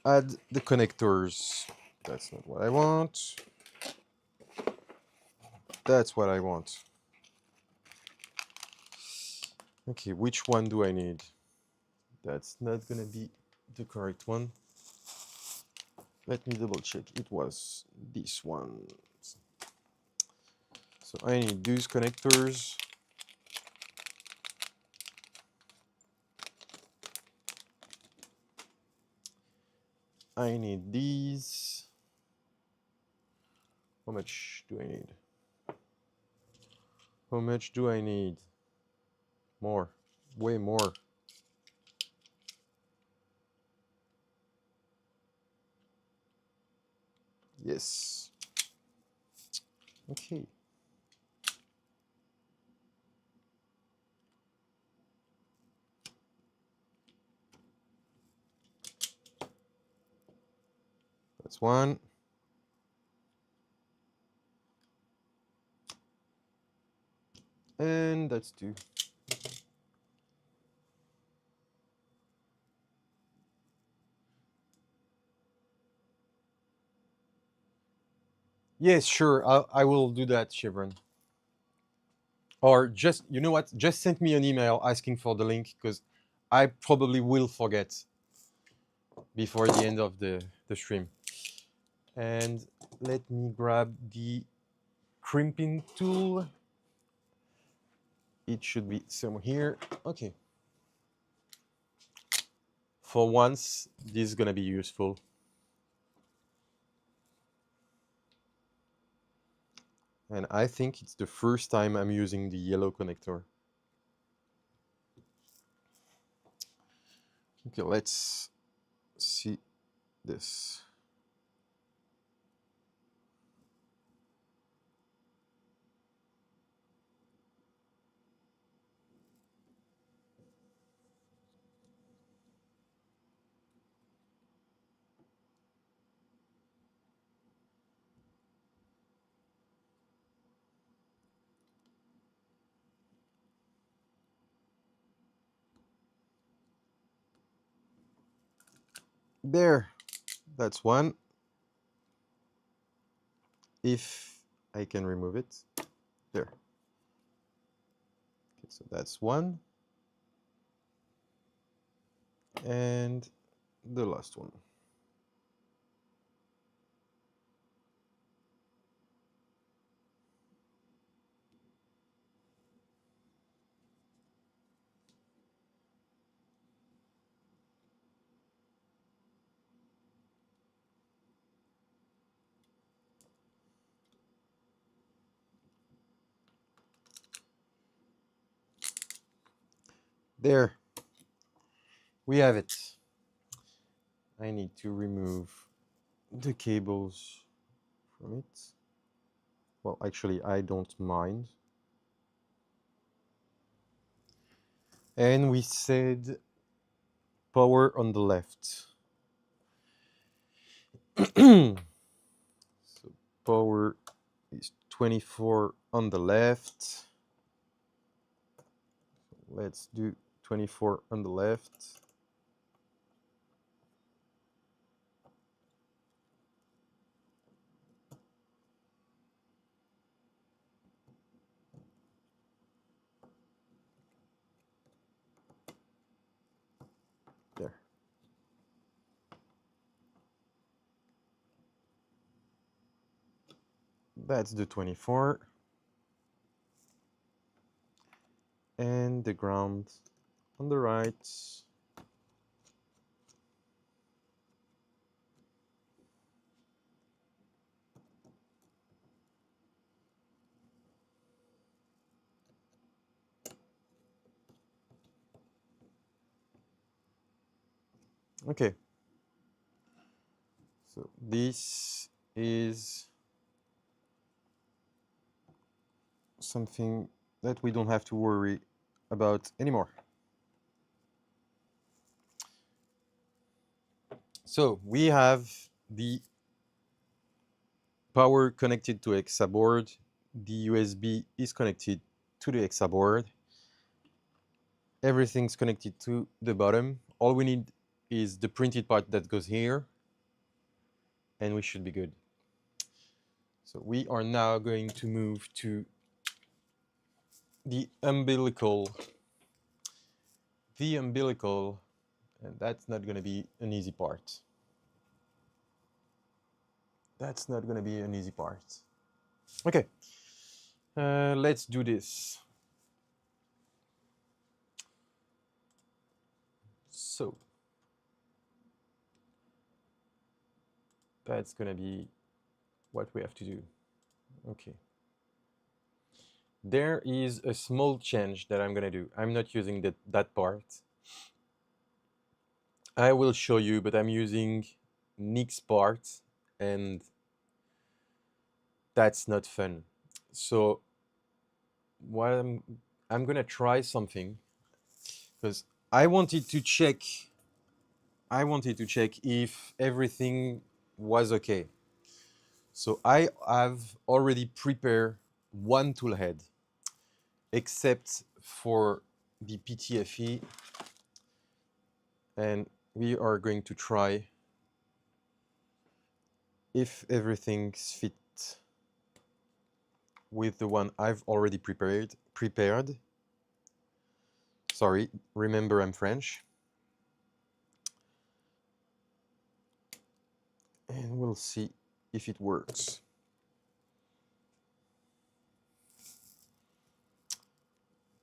add the connectors. That's not what I want. That's what I want. Okay, which one do I need? That's not gonna be the correct one. Let me double check. It was this one. So I need these connectors. I need these. How much do I need? How much do I need? More. Way more. Yes. Okay. That's one. And that's two. Yes, sure. I will do that, Chevron. Or just, you know what? Just send me an email asking for the link, because I probably will forget before the end of the stream. And let me grab the crimping tool. It should be somewhere here. Okay. For once, this is going to be useful. And I think it's the first time I'm using the yellow connector. Okay, let's see this. There, that's one. If I can remove it, there. Okay, so that's one. And the last one. There, we have it. I need to remove the cables from it. Well, actually, I don't mind. And we said power on the left. So power is 24 on the left. Let's do 24 on the left. There. That's the 24. And the ground on the right. Okay. So this is something that we don't have to worry about anymore. So we have the power connected to hexa board. The USB is connected to the hexa board. Everything's connected to the bottom. All we need is the printed part that goes here, and we should be good. So we are now going to move to the umbilical. And that's not going to be an easy part. That's not going to be an easy part. Okay, let's do this. So that's going to be what we have to do. Okay. There is a small change that I'm going to do. I'm not using that part. I will show you, but I'm using Nick's part, and that's not fun. So what I'm going to try something, because I wanted to check if everything was okay. So I have already prepared one tool head, except for the PTFE, and we are going to try if everything's fit with the one I've already prepared. Sorry, remember I'm French. And we'll see if it works.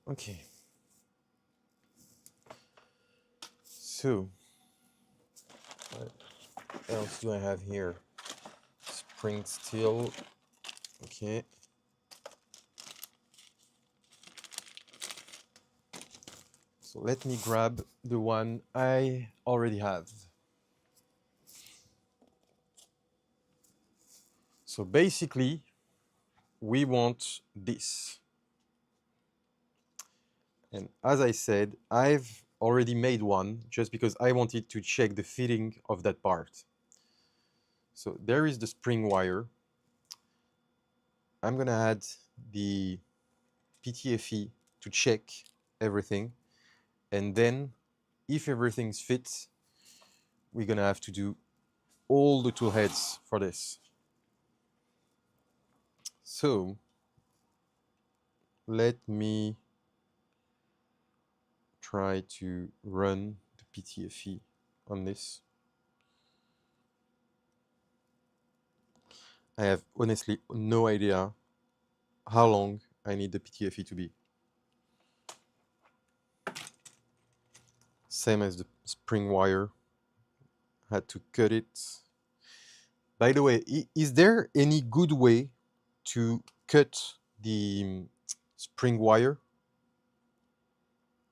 Okay. So, what else do I have here? Spring steel. Okay. So let me grab the one I already have. So basically, we want this. And as I said, I've already made one just because I wanted to check the fitting of that part. So there is the spring wire. I'm going to add the PTFE to check everything. And then if everything fits, we're going to have to do all the tool heads for this. So let me try to run the PTFE on this. I have honestly no idea how long I need the PTFE to be. Same as the spring wire. Had to cut it. By the way, is there any good way to cut the spring wire?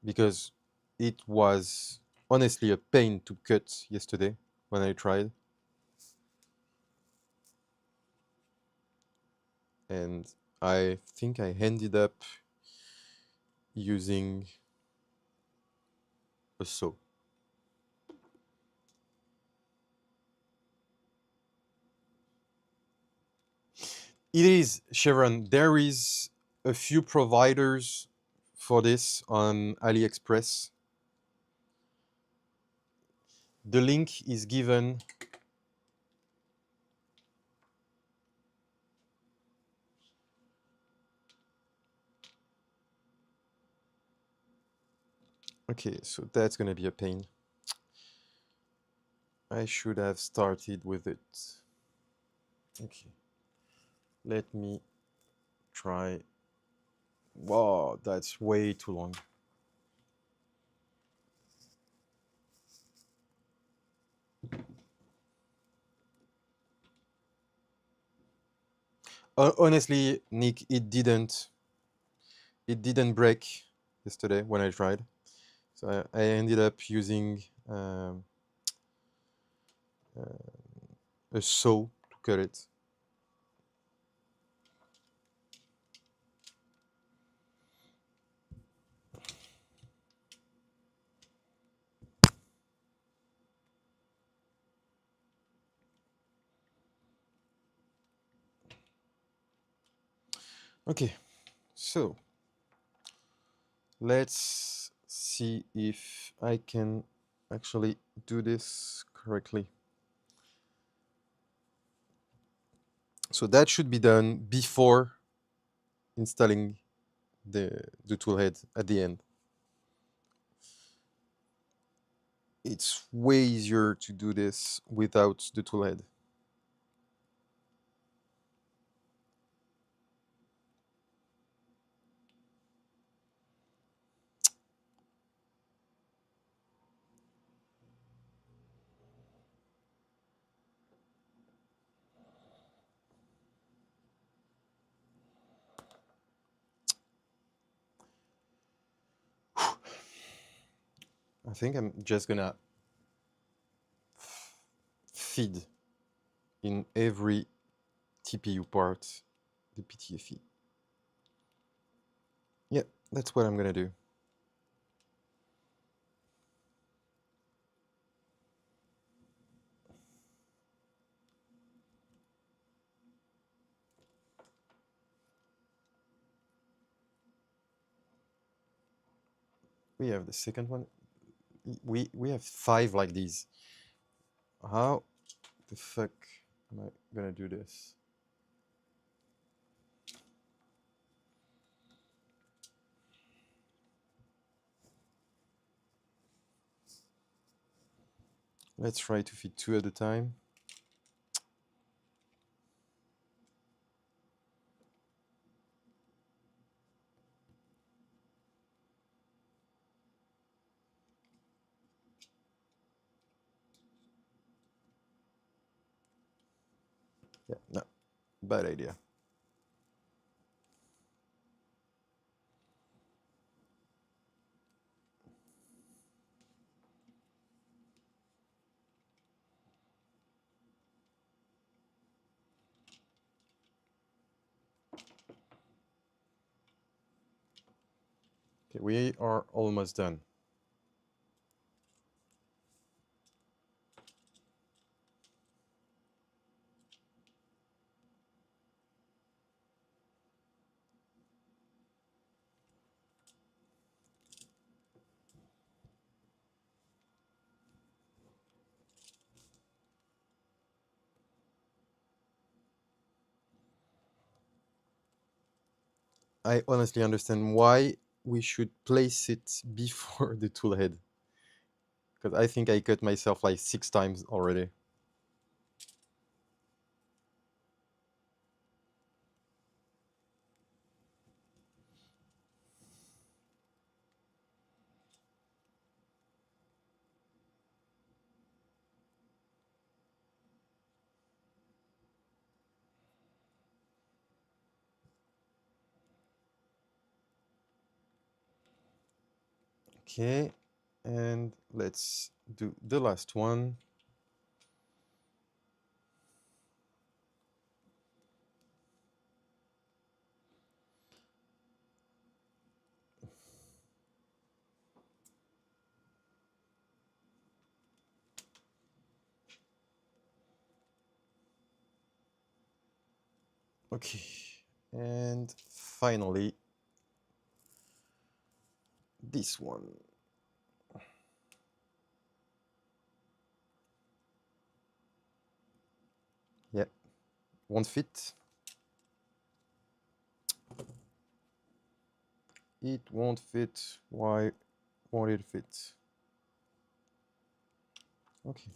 Because it was honestly a pain to cut yesterday when I tried. And I think I ended up using a saw. It is, Chevron. There is a few providers for this on AliExpress. The link is given. Okay, so that's going to be a pain. I should have started with it. Okay, let me try. Wow, that's way too long. Honestly, Nick, it didn't break yesterday when I tried. So I ended up using a saw to cut it. Okay, so let's see if I can actually do this correctly. So that should be done before installing the toolhead at the end. It's way easier to do this without the toolhead. I think I'm just gonna feed in every TPU part the PTFE. Yeah, that's what I'm gonna do. We have the second one. We have 5 like these. How the fuck am I gonna do this? Let's try to feed 2 at a time. Yeah, no, bad idea. Okay, we are almost done. I honestly understand why we should place it before the toolhead. Because I think I cut myself like 6 times already. Okay, and let's do the last one. Okay, and finally, this one. Yeah, won't fit. It won't fit. Why won't it fit? Okay,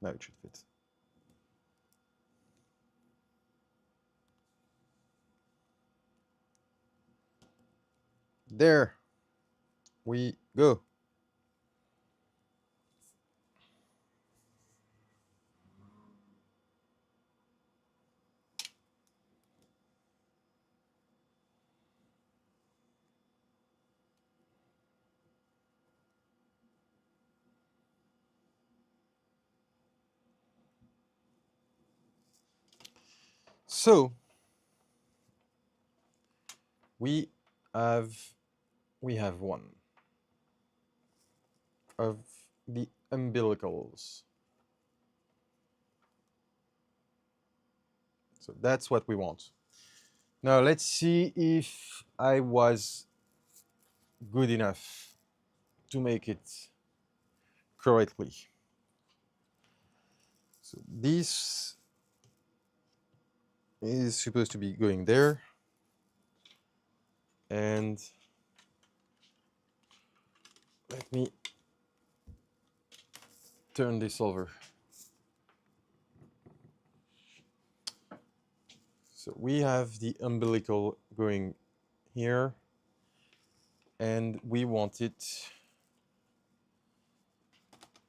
now it should fit. There we go. So we have one of the umbilicals. So that's what we want. Now let's see if I was good enough to make it correctly. So this is supposed to be going there, and let me turn this over. So we have the umbilical going here, and we want it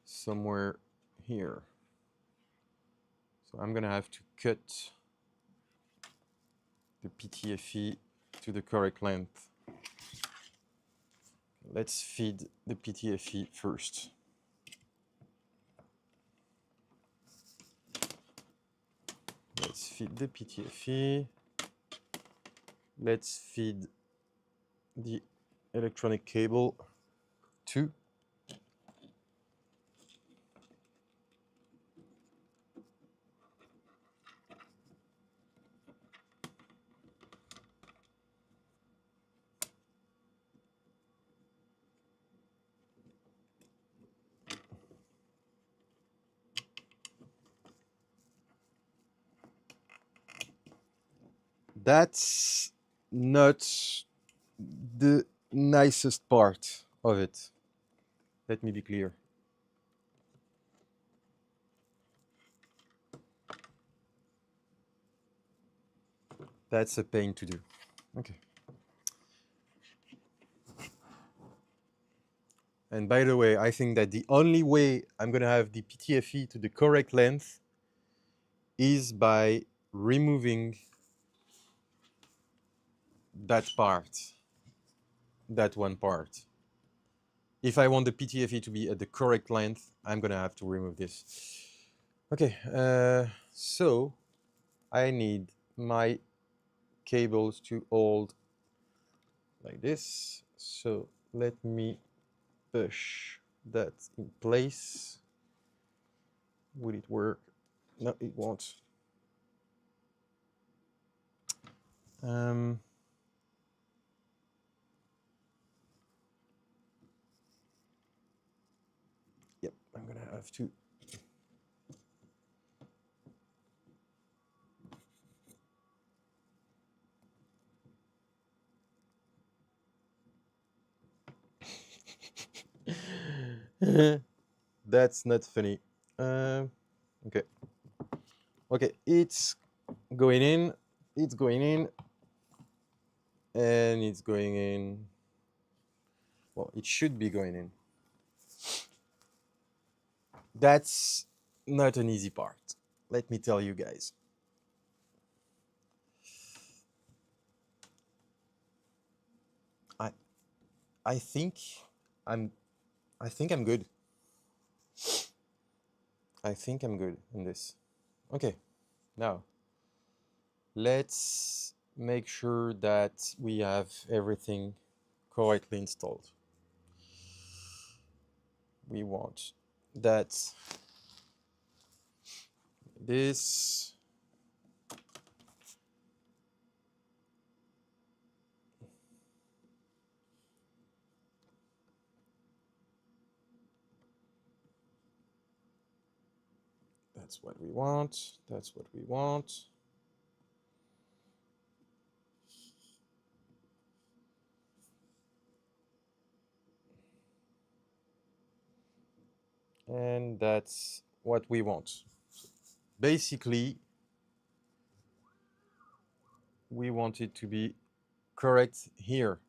somewhere here. So I'm gonna have to cut the PTFE to the correct length. Let's feed the PTFE first. Let's feed the PTFE. Let's feed the electronic cable too. That's not the nicest part of it. Let me be clear. That's a pain to do. Okay. And by the way, I think that the only way I'm going to have the PTFE to the correct length is by removing that part, that one part. If I want the PTFE to be at the correct length, I'm going to have to remove this. Okay, so I need my cables to hold like this. So let me push that in place. Will it work? No, it won't. Yep, I'm gonna have to. That's not funny. Okay. Okay, it's going in. It's going in. And it's going in. Well, it should be going in. That's not an easy part. Let me tell you guys. I think I'm good. I think I'm good in this. Okay, now let's make sure that we have everything correctly installed. We want that this. That's what we want. That's what we want. And that's what we want. Basically, we want it to be correct here.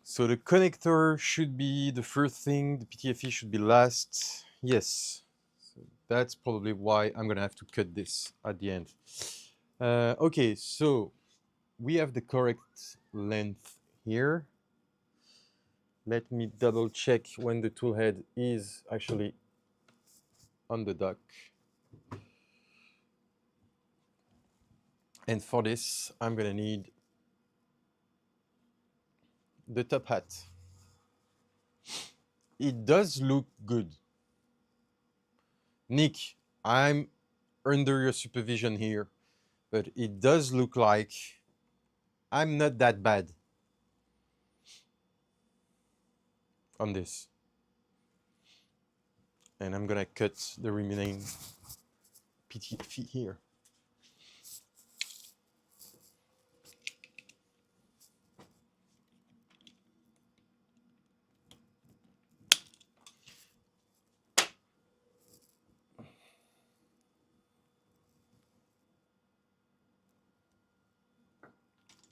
So the connector should be the first thing, the PTFE should be last. Yes, so that's probably why I'm gonna have to cut this at the end. Okay, so we have the correct length here. Let me double check when the tool head is actually on the dock. And for this, I'm gonna need the top hat. It does look good. Nick, I'm under your supervision here, but it does look like I'm not that bad on this. And I'm gonna cut the remaining PTFE here.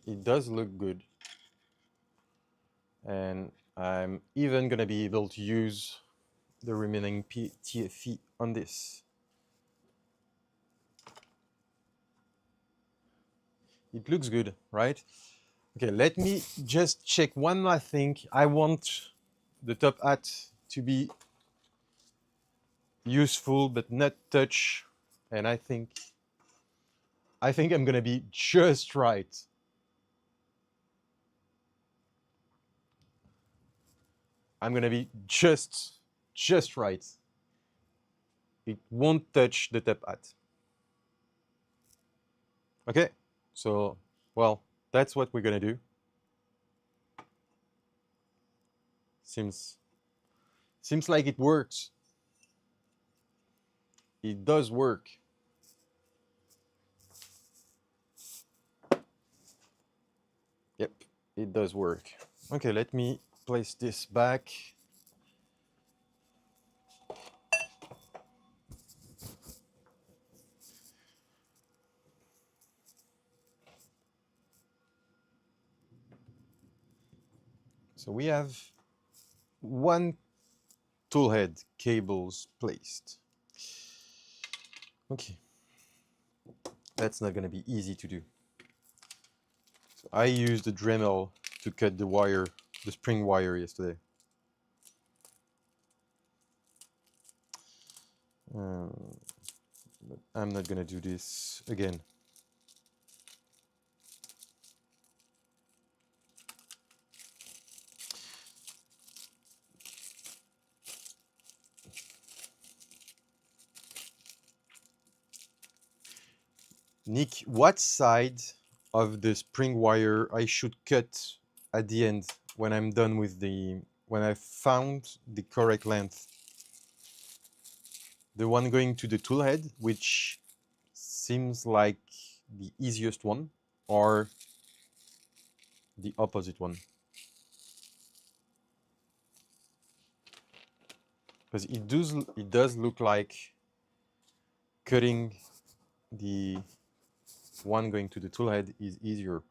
It does look good. And I'm even gonna be able to use the remaining PTFE on this. It looks good, right? Okay, let me just check one last thing. I want the top hat to be useful but not touch, and I think I'm gonna be just right. I'm gonna be just right. It won't touch the top hat. Okay, so well, that's what we're gonna do. Seems like it works. It does work. Yep, it does work. Okay, let me place this back. So we have one toolhead cables placed. Okay, that's not gonna be easy to do. So I used the Dremel to cut the wire, the spring wire yesterday. But I'm not gonna do this again. Nick, what side of the spring wire I should cut at the end when I'm done with when I found the correct length? The one going to the tool head, which seems like the easiest one, or the opposite one? Because it does look like cutting the one going to the tool head is easier.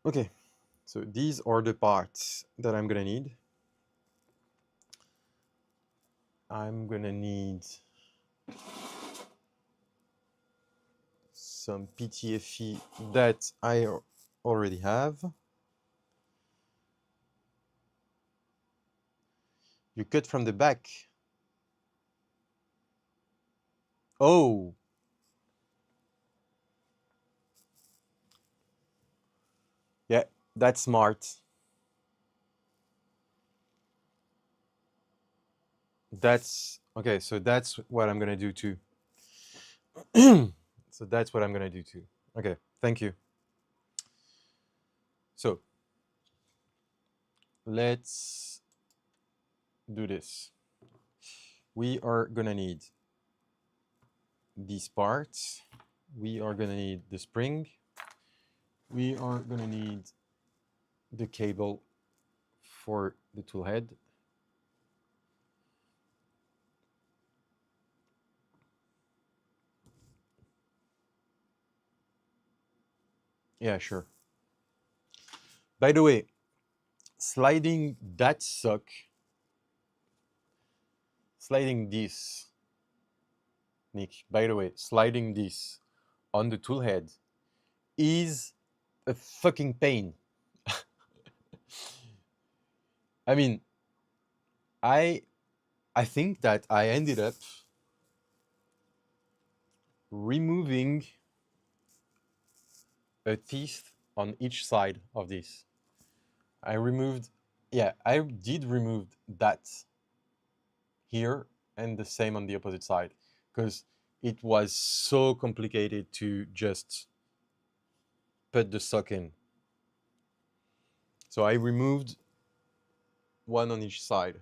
Okay, so these are the parts that I'm gonna need. I'm gonna need some PTFE that I already have. You cut from the back. Oh. Yeah, that's smart. That's okay, so that's what I'm gonna do too. So that's what I'm gonna do too. Okay, thank you. So let's do this. We are gonna need these parts. We are gonna need the spring. We are gonna need the cable for the tool head. Yeah, sure. By the way, sliding that suck, sliding this, Nick, by the way, sliding this on the tool head is a fucking pain. I mean, I think that I ended up removing a teeth on each side of this. I did remove that here and the same on the opposite side because it was so complicated to just put the sock in. So I removed one on each side.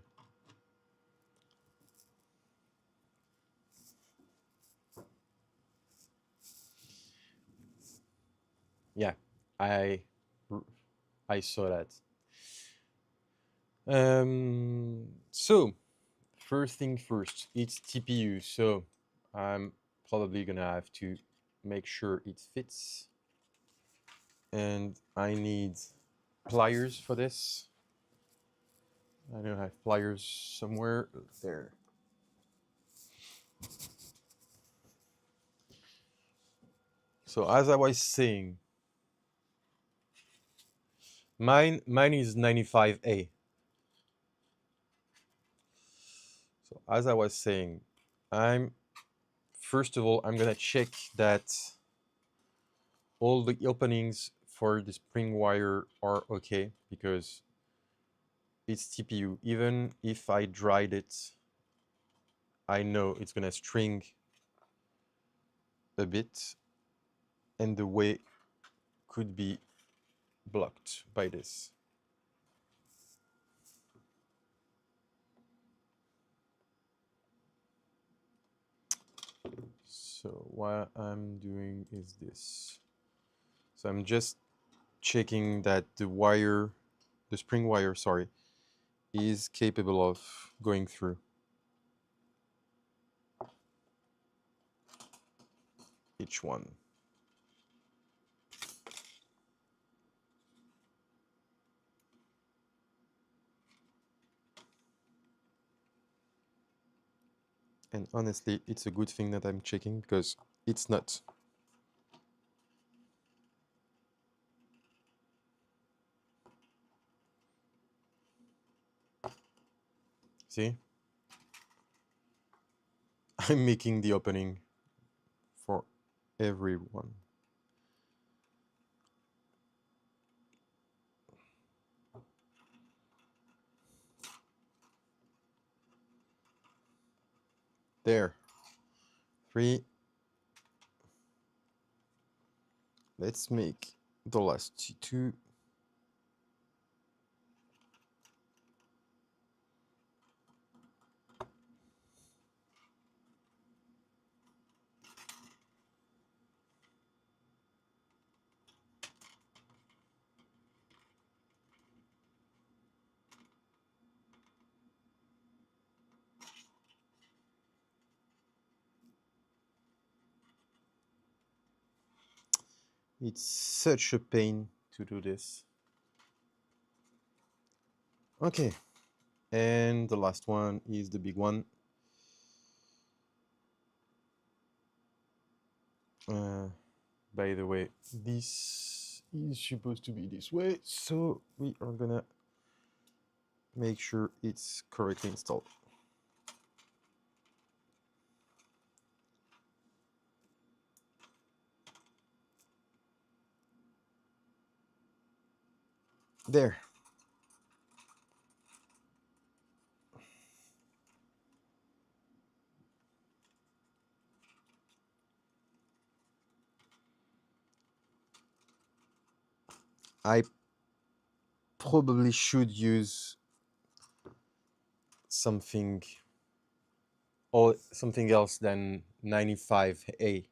Yeah, I saw that. So first thing first, it's TPU. So I'm probably gonna have to make sure it fits. And I need pliers for this. I don't have pliers somewhere there. So as I was saying, mine is 95A. So as I was saying, first of all, I'm gonna check that all the openings for the spring wire are okay because it's TPU. Even if I dried it, I know it's gonna string a bit and the way could be blocked by this. So what I'm doing is this. So I'm just checking that the spring wire, sorry, is capable of going through. Each one. And honestly, it's a good thing that I'm checking because it's not. See? I'm making the opening for everyone. There. 3. Let's make the last 2. It's such a pain to do this. Okay. And the last one is the big one. By the way, this is supposed to be this way, so we are gonna make sure it's correctly installed. There. I probably should use something or something else than 95A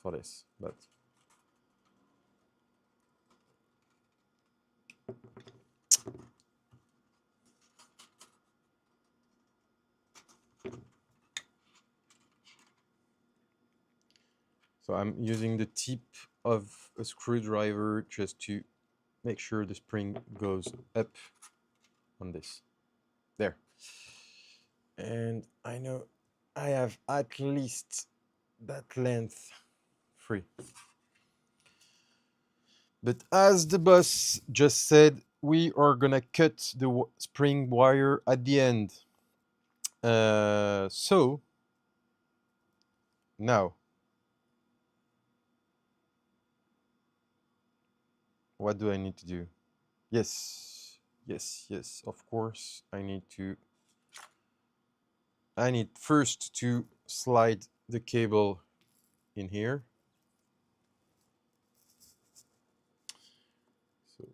for this, but so I'm using the tip of a screwdriver just to make sure the spring goes up on this. There. And I know I have at least that length free. But as the boss just said, we are gonna cut the spring wire at the end. So Now, what do I need to do? Yes, yes, of course, I need first to slide the cable in here. So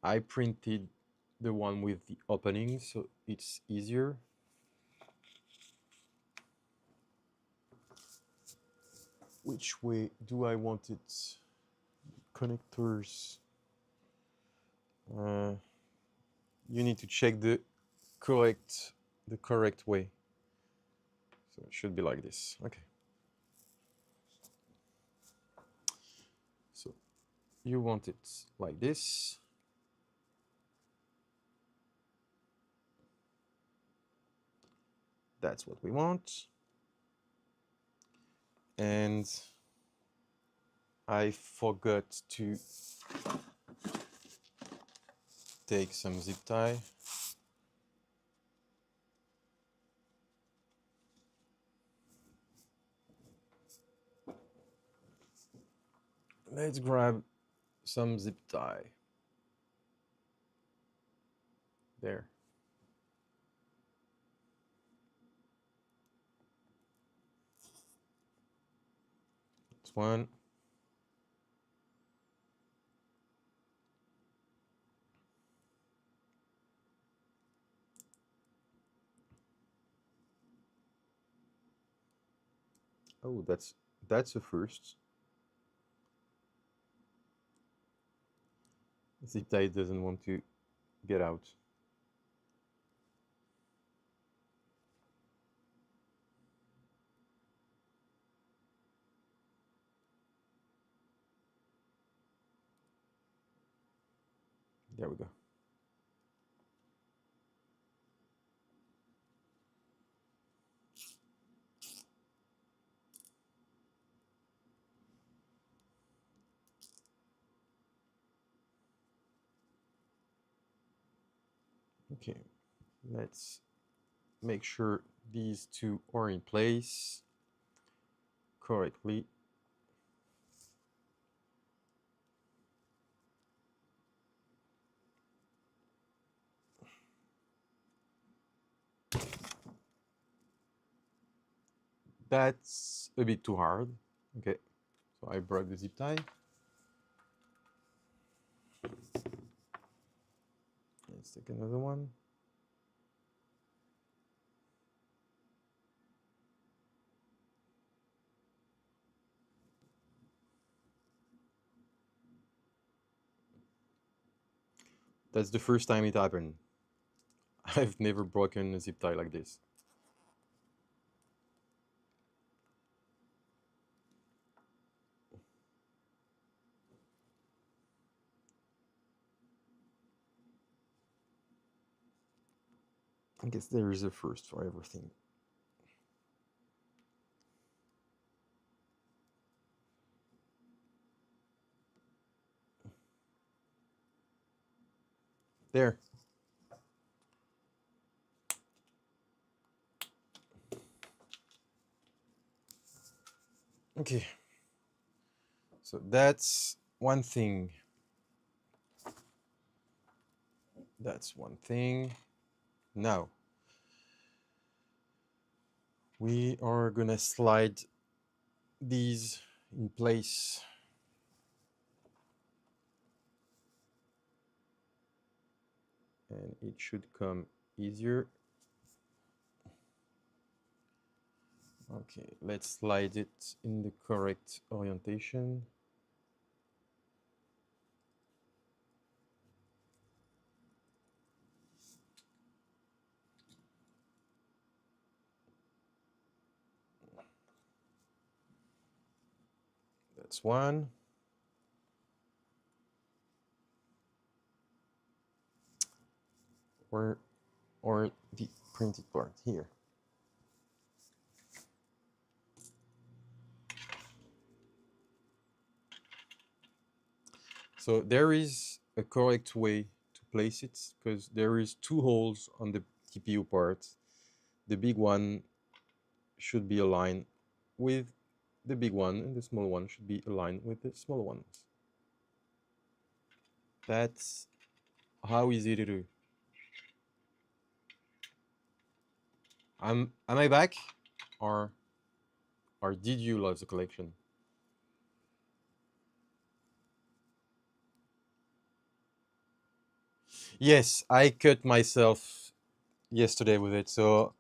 I printed the one with the opening, so it's easier. Which way do I want it? Connectors. You need to check the correct way. So it should be like this. Okay. So you want it like this. That's what we want. And I forgot to take some zip tie. Let's grab some zip tie. There. That's one. Oh, that's a first. Zip tie doesn't want to get out. There we go. Okay, let's make sure these two are in place correctly. That's a bit too hard. Okay, so I broke the zip tie. Let's take another one. That's the first time it happened. I've never broken a zip tie like this. I guess there is a first for everything. There. Okay. So that's one thing. That's one thing. Now, we are gonna slide these in place. And it should come easier. Okay, let's slide it in the correct orientation. That's one. Or the printed part here. So there is a correct way to place it because there is two holes on the TPU part. The big one should be aligned with the big one, and the small one should be aligned with the smaller ones. That's how easy to do. Am I back, or did you lose the collection? Yes, I cut myself yesterday with it, so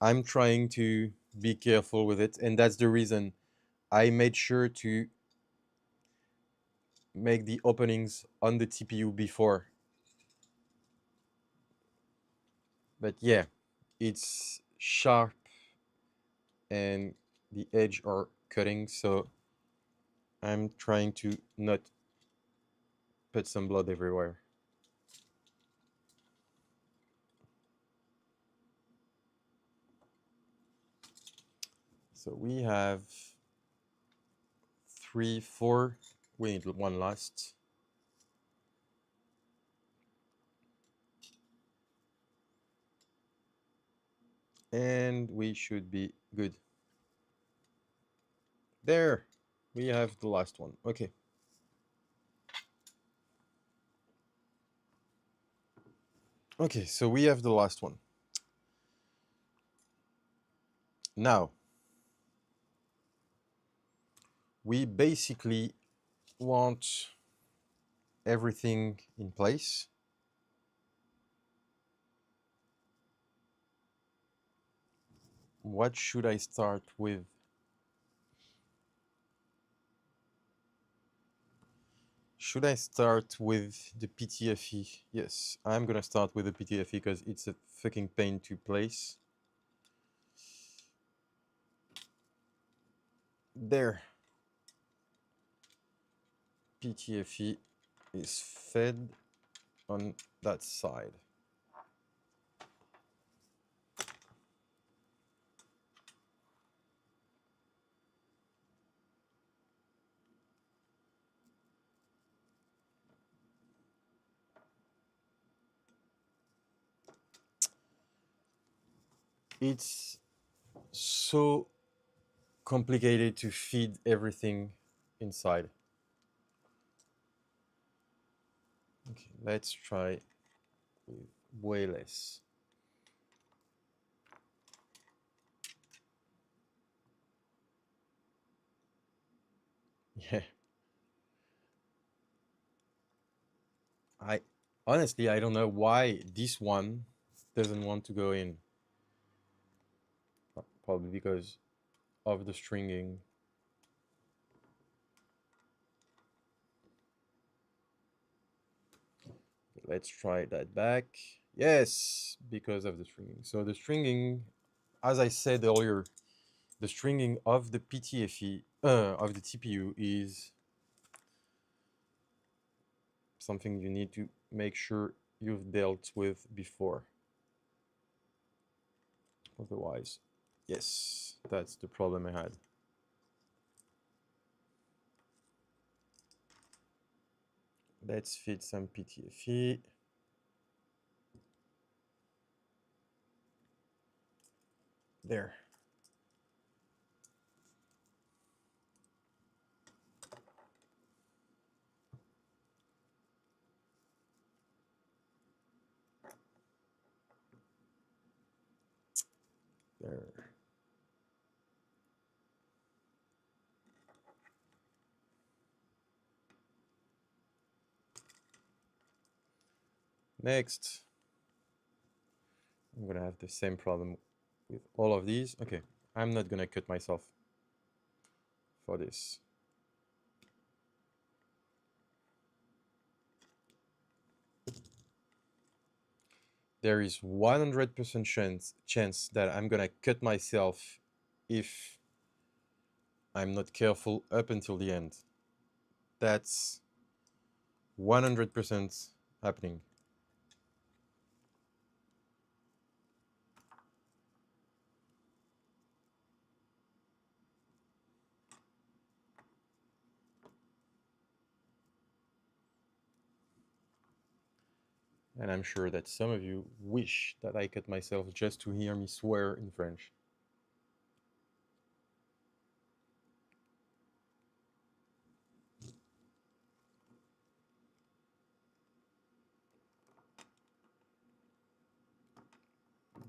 I'm trying to be careful with it, and that's the reason I made sure to make the openings on the TPU before. But yeah, it's sharp and the edge are cutting, so I'm trying to not put some blood everywhere. So we have 3, 4. We need one last. And we should be good. There, we have the last one. Okay. Okay, so we have the last one. Now, we basically want everything in place. What should I start with? Should I start with the PTFE? Yes, I'm gonna start with the PTFE because it's a fucking pain to place. There. PTFE is fed on that side. It's so complicated to feed everything inside. Okay, let's try with way less. Yeah. I honestly I don't know why this one doesn't want to go in. Probably because of the stringing. Let's try that back. Yes, because of the stringing. So the stringing, as I said earlier, the stringing of the PTFE of the TPU is something you need to make sure you've dealt with before. Otherwise, yes, that's the problem I had. Let's feed some PTFE. There. There. Next, I'm gonna have the same problem with all of these. Okay, I'm not gonna cut myself for this. There is 100% chance that I'm gonna cut myself if I'm not careful up until the end. That's 100% happening. And I'm sure that some of you wish that I cut myself just to hear me swear in French.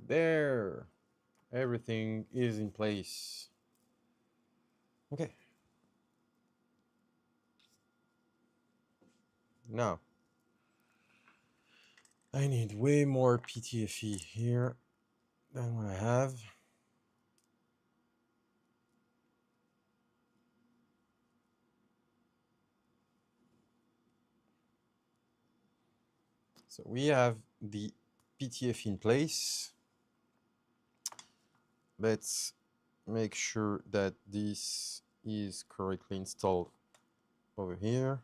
There, everything is in place. Okay. Now, I need way more PTFE here than what I have. So we have the PTFE in place. Let's make sure that this is correctly installed over here.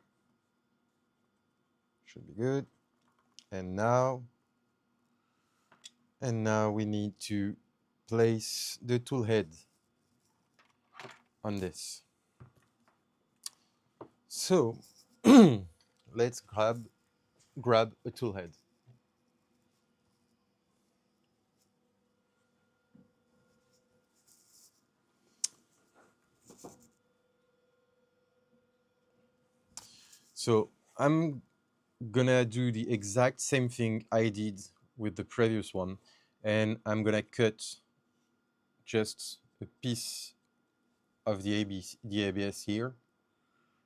Should be good. And now we need to place the tool head on this. So let's grab a tool head. So I'm gonna do the exact same thing I did with the previous one, and I'm gonna cut just a piece of the ABS here.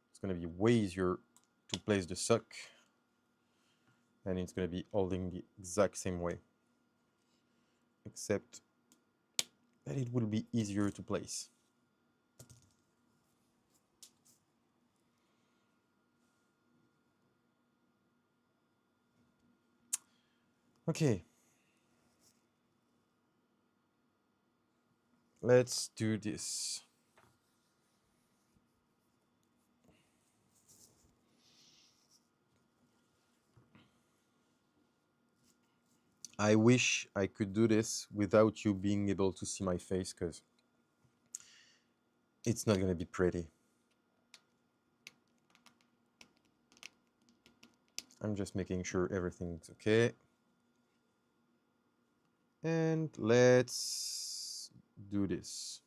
It's gonna be way easier to place the sock, and it's gonna be holding the exact same way, except that it will be easier to place. Okay, let's do this. I wish I could do this without you being able to see my face, because it's not going to be pretty. I'm just making sure everything's okay. And let's do this.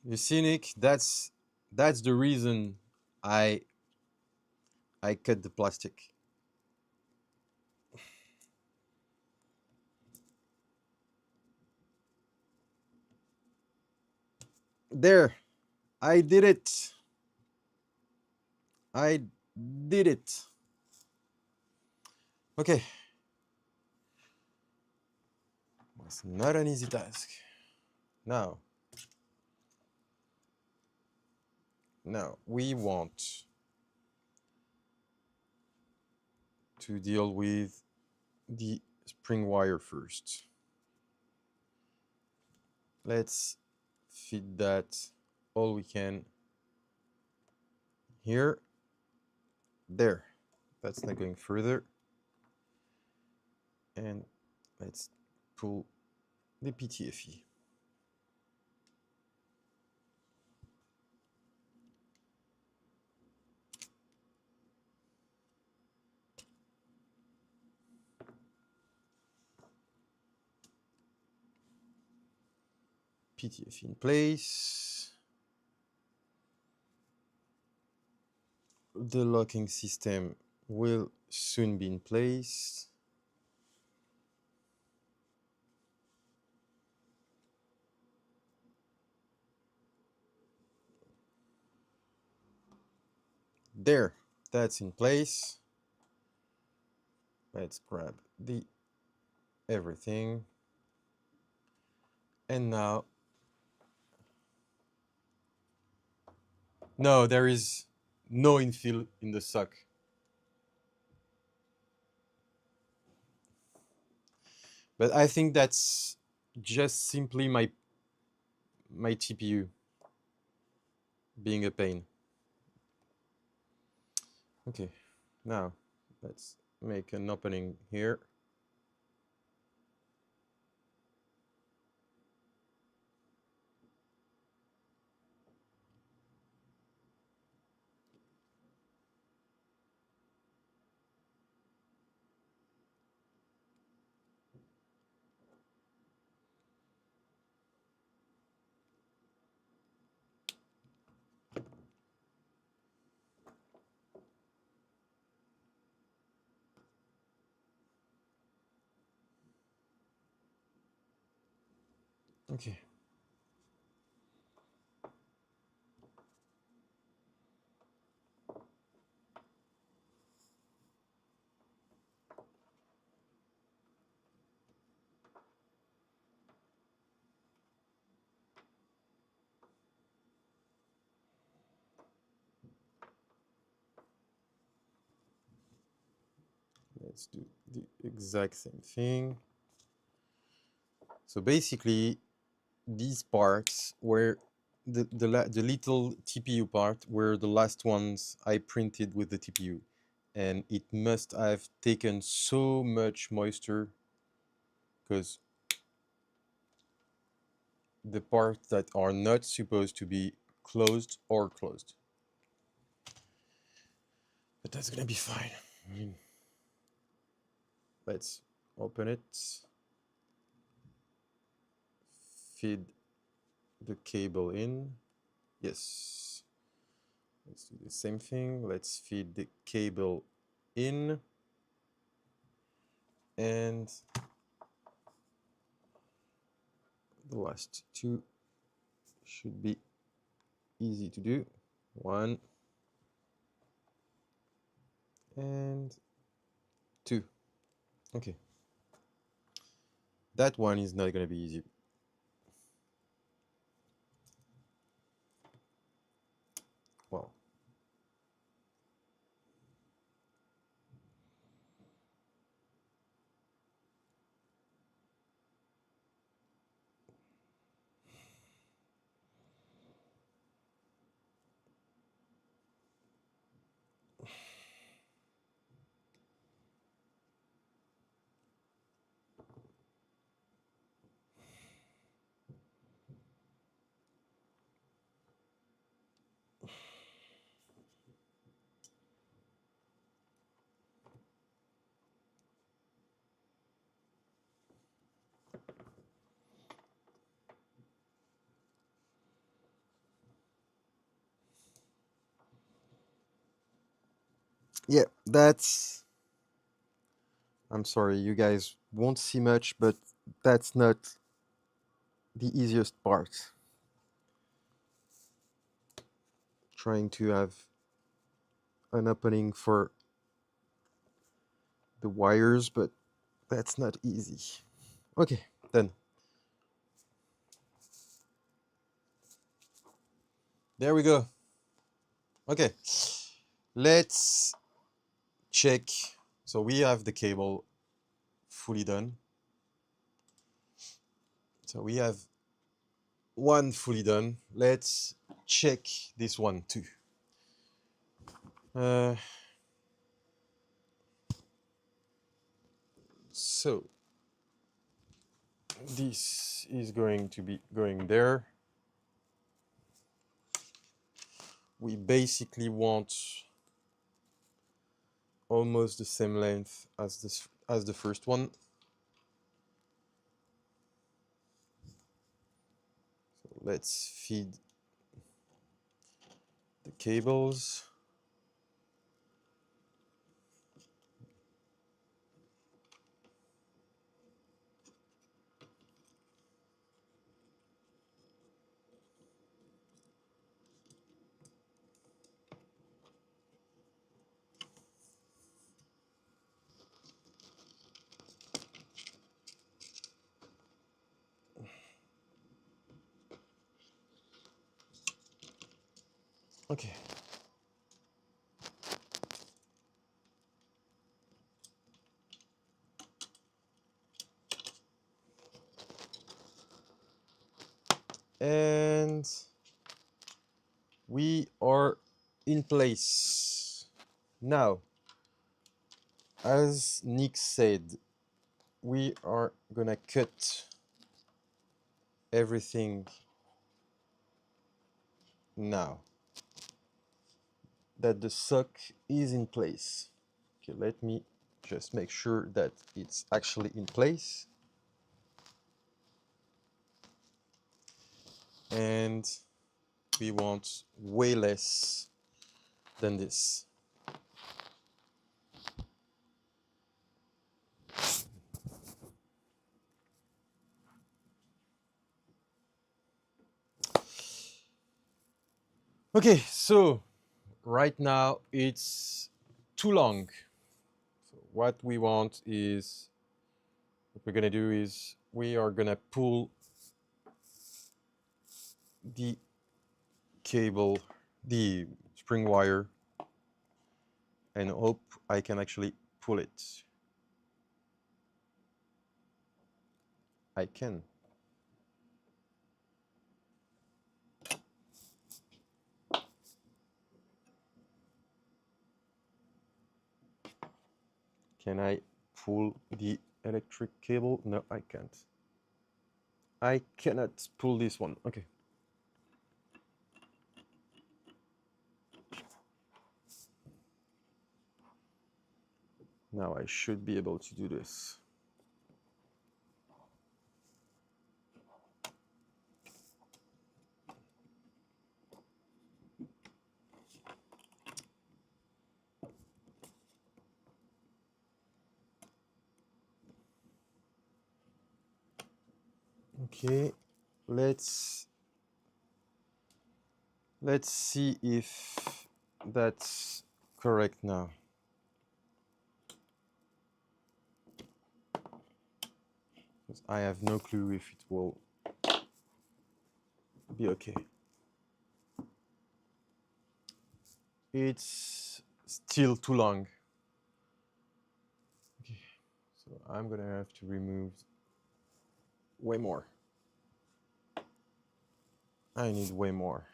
You see, Nick, that's the reason I cut the plastic. There, I did it. I did it. Okay. It's not an easy task. Now we want to deal with the spring wire first. Let's feed that all we can here. There. That's not going further. And let's pull the PTFE. PTFE in place. The locking system will soon be in place. There, that's in place. Let's grab the everything. And now, no, there is no infill in the sock. But I think that's just simply my TPU being a pain. Okay, now let's make an opening here. Okay. Let's do the exact same thing. So basically, these parts were the little TPU part were the last ones I printed with the TPU, and it must have taken so much moisture because the parts that are not supposed to be closed or closed. But that's gonna be fine. I mean, let's open it, feed the cable in. Yes. Let's do the same thing. Let's feed the cable in. And the last two should be easy to do. 1 and 2. Okay. That one is not going to be easy. Well, yeah, that's... I'm sorry, you guys won't see much, but that's not the easiest part. Trying to have an opening for the wires, but that's not easy. Okay, then. There we go. Okay, let's check. So we have the cable fully done. So we have one fully done. Let's check this one too. So this is going to be going there. We basically want almost the same length as the first one. So let's feed the cables. Okay. And we are in place. Now, as Nick said, we are gonna cut everything now that the sock is in place. Okay, let me just make sure that it's actually in place. And we want way less than this. Okay, so right now it's too long. So what we want is, what we're gonna do is we are gonna pull the cable, the spring wire, and hope I can actually pull it. I can. Can I pull the electric cable? No, I can't. I cannot pull this one. Okay. Now I should be able to do this. Okay, let's see if that's correct now. I have no clue if it will be okay. It's still too long. Okay, so I'm gonna have to remove way more. I need way more.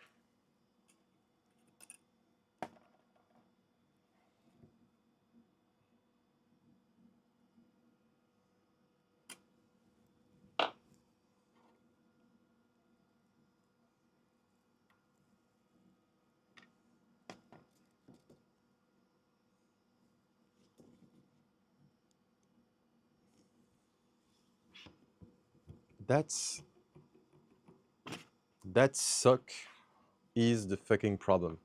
That suck is the fucking problem,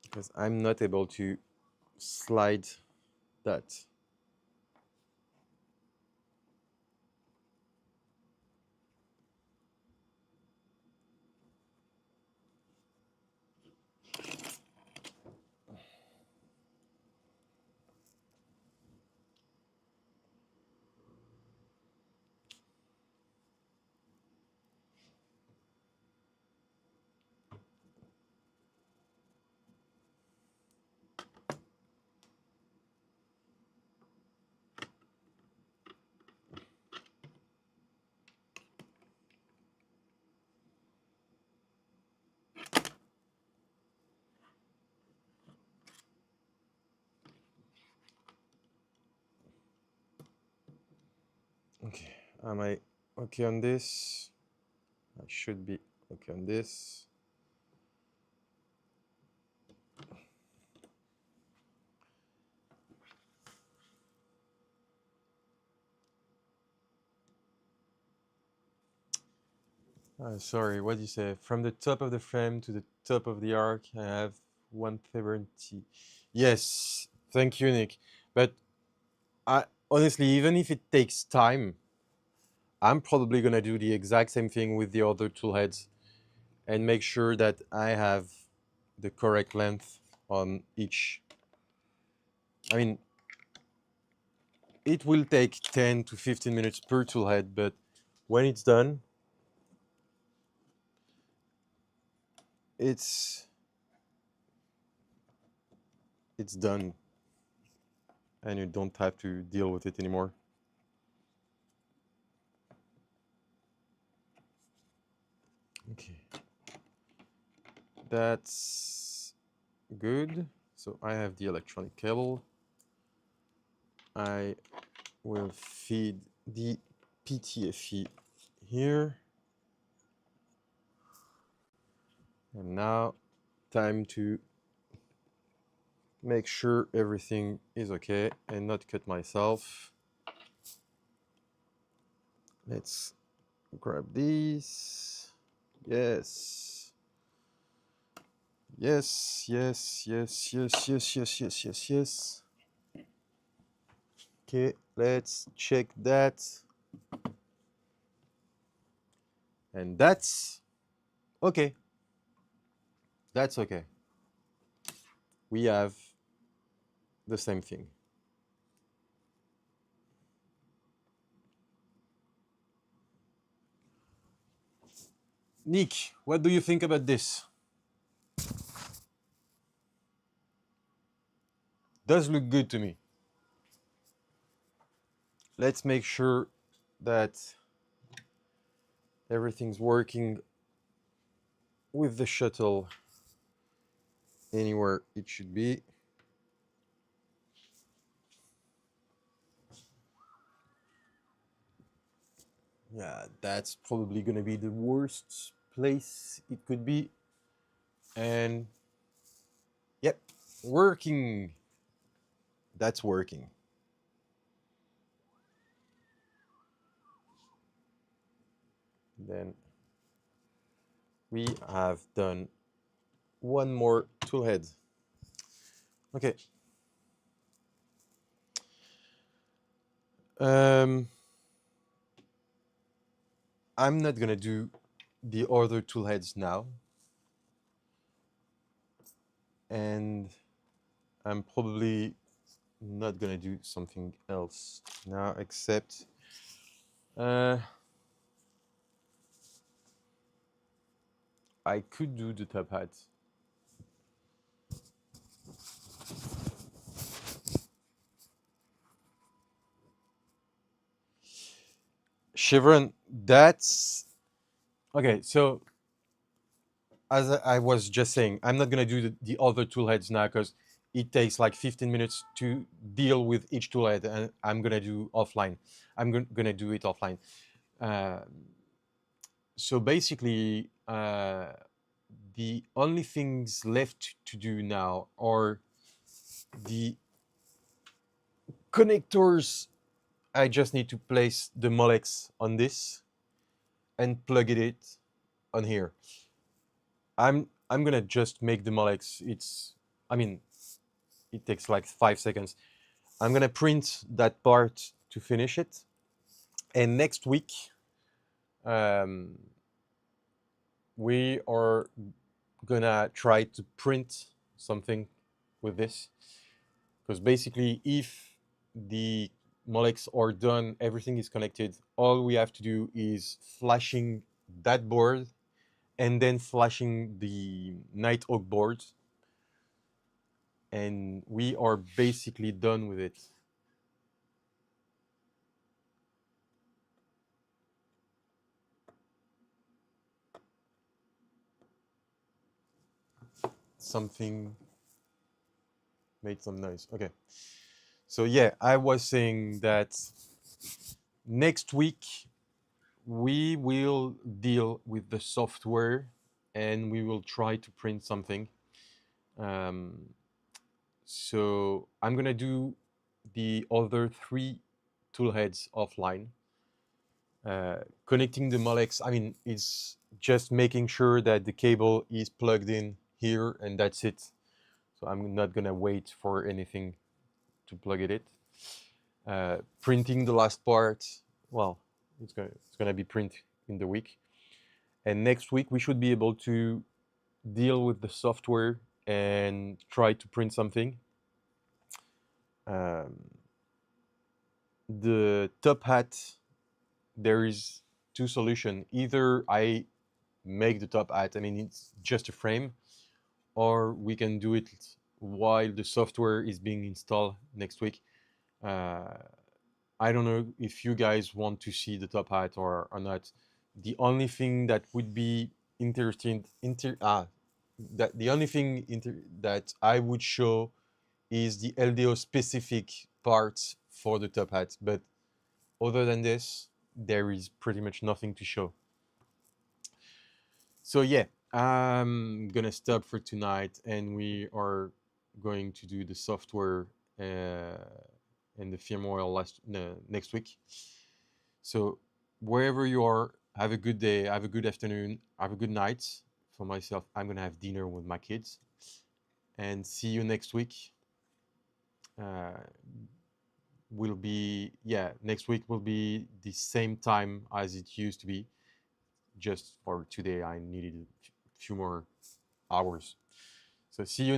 because I'm not able to slide that. Okay, am I okay on this? I should be okay on this. Sorry, what do you say? From the top of the frame to the top of the arc, I have 170. Yes, thank you, Nick. But I honestly, even if it takes time, I'm probably gonna do the exact same thing with the other tool heads and make sure that I have the correct length on each. I mean, it will take 10 to 15 minutes per tool head, but when it's done, it's done, and you don't have to deal with it anymore. Okay, that's good. So I have the electronic cable. I will feed the PTFE here. And now, time to make sure everything is okay and not cut myself. Let's grab these. Yes. Yes, yes, yes, yes, yes, yes, yes, yes, yes. Okay, let's check that. And that's okay. That's okay. We have the same thing. Nick, what do you think about this? Does look good to me. Let's make sure that everything's working with the shuttle anywhere it should be. Yeah, that's probably gonna be the worst place it could be. And yep, working. That's working. Then we have done one more toolhead. Okay. I'm not gonna do the other toolheads now, and I'm probably not gonna do something else now, except I could do the top hat. Chevron, that's okay. So as I was just saying, I'm not gonna do the other toolheads now because it takes like 15 minutes to deal with each toolhead, and I'm gonna do offline. I'm gonna do it offline. Uh, so basically, the only things left to do now are the connectors. I just need to place the molex on this and plug it on here. I'm gonna just make the molex. I mean, it takes like 5 seconds. I'm gonna print that part to finish it, and next week um, we are gonna try to print something with this, because basically if the molecs are done, everything is connected, all we have to do is flashing that board and then flashing the Nighthawk board, and we are basically done with it. Something made some noise. Okay. So yeah, I was saying that next week we will deal with the software and we will try to print something. So I'm gonna do the other 3 toolheads offline. Connecting the molex, I mean, it's just making sure that the cable is plugged in here and that's it. So I'm not gonna wait for anything to plug it in. Printing the last part, well, it's gonna be print in the week. And next week we should be able to deal with the software and try to print something. The top hat, there is 2 solutions. Either I make the top hat, I mean, it's just a frame, or we can do it while the software is being installed next week. I don't know if you guys want to see the top hat or not. The only thing that would be interesting, that the only thing that I would show is the LDO specific parts for the top hat. But other than this, there is pretty much nothing to show. So yeah, I'm gonna stop for tonight, and we are going to do the software and the firmware next week. So wherever you are, have a good day, have a good afternoon, have a good night. For myself, I'm gonna have dinner with my kids, and see you next week. Will be, yeah, next week will be the same time as it used to be. Just for today, I needed a few more hours. So see you next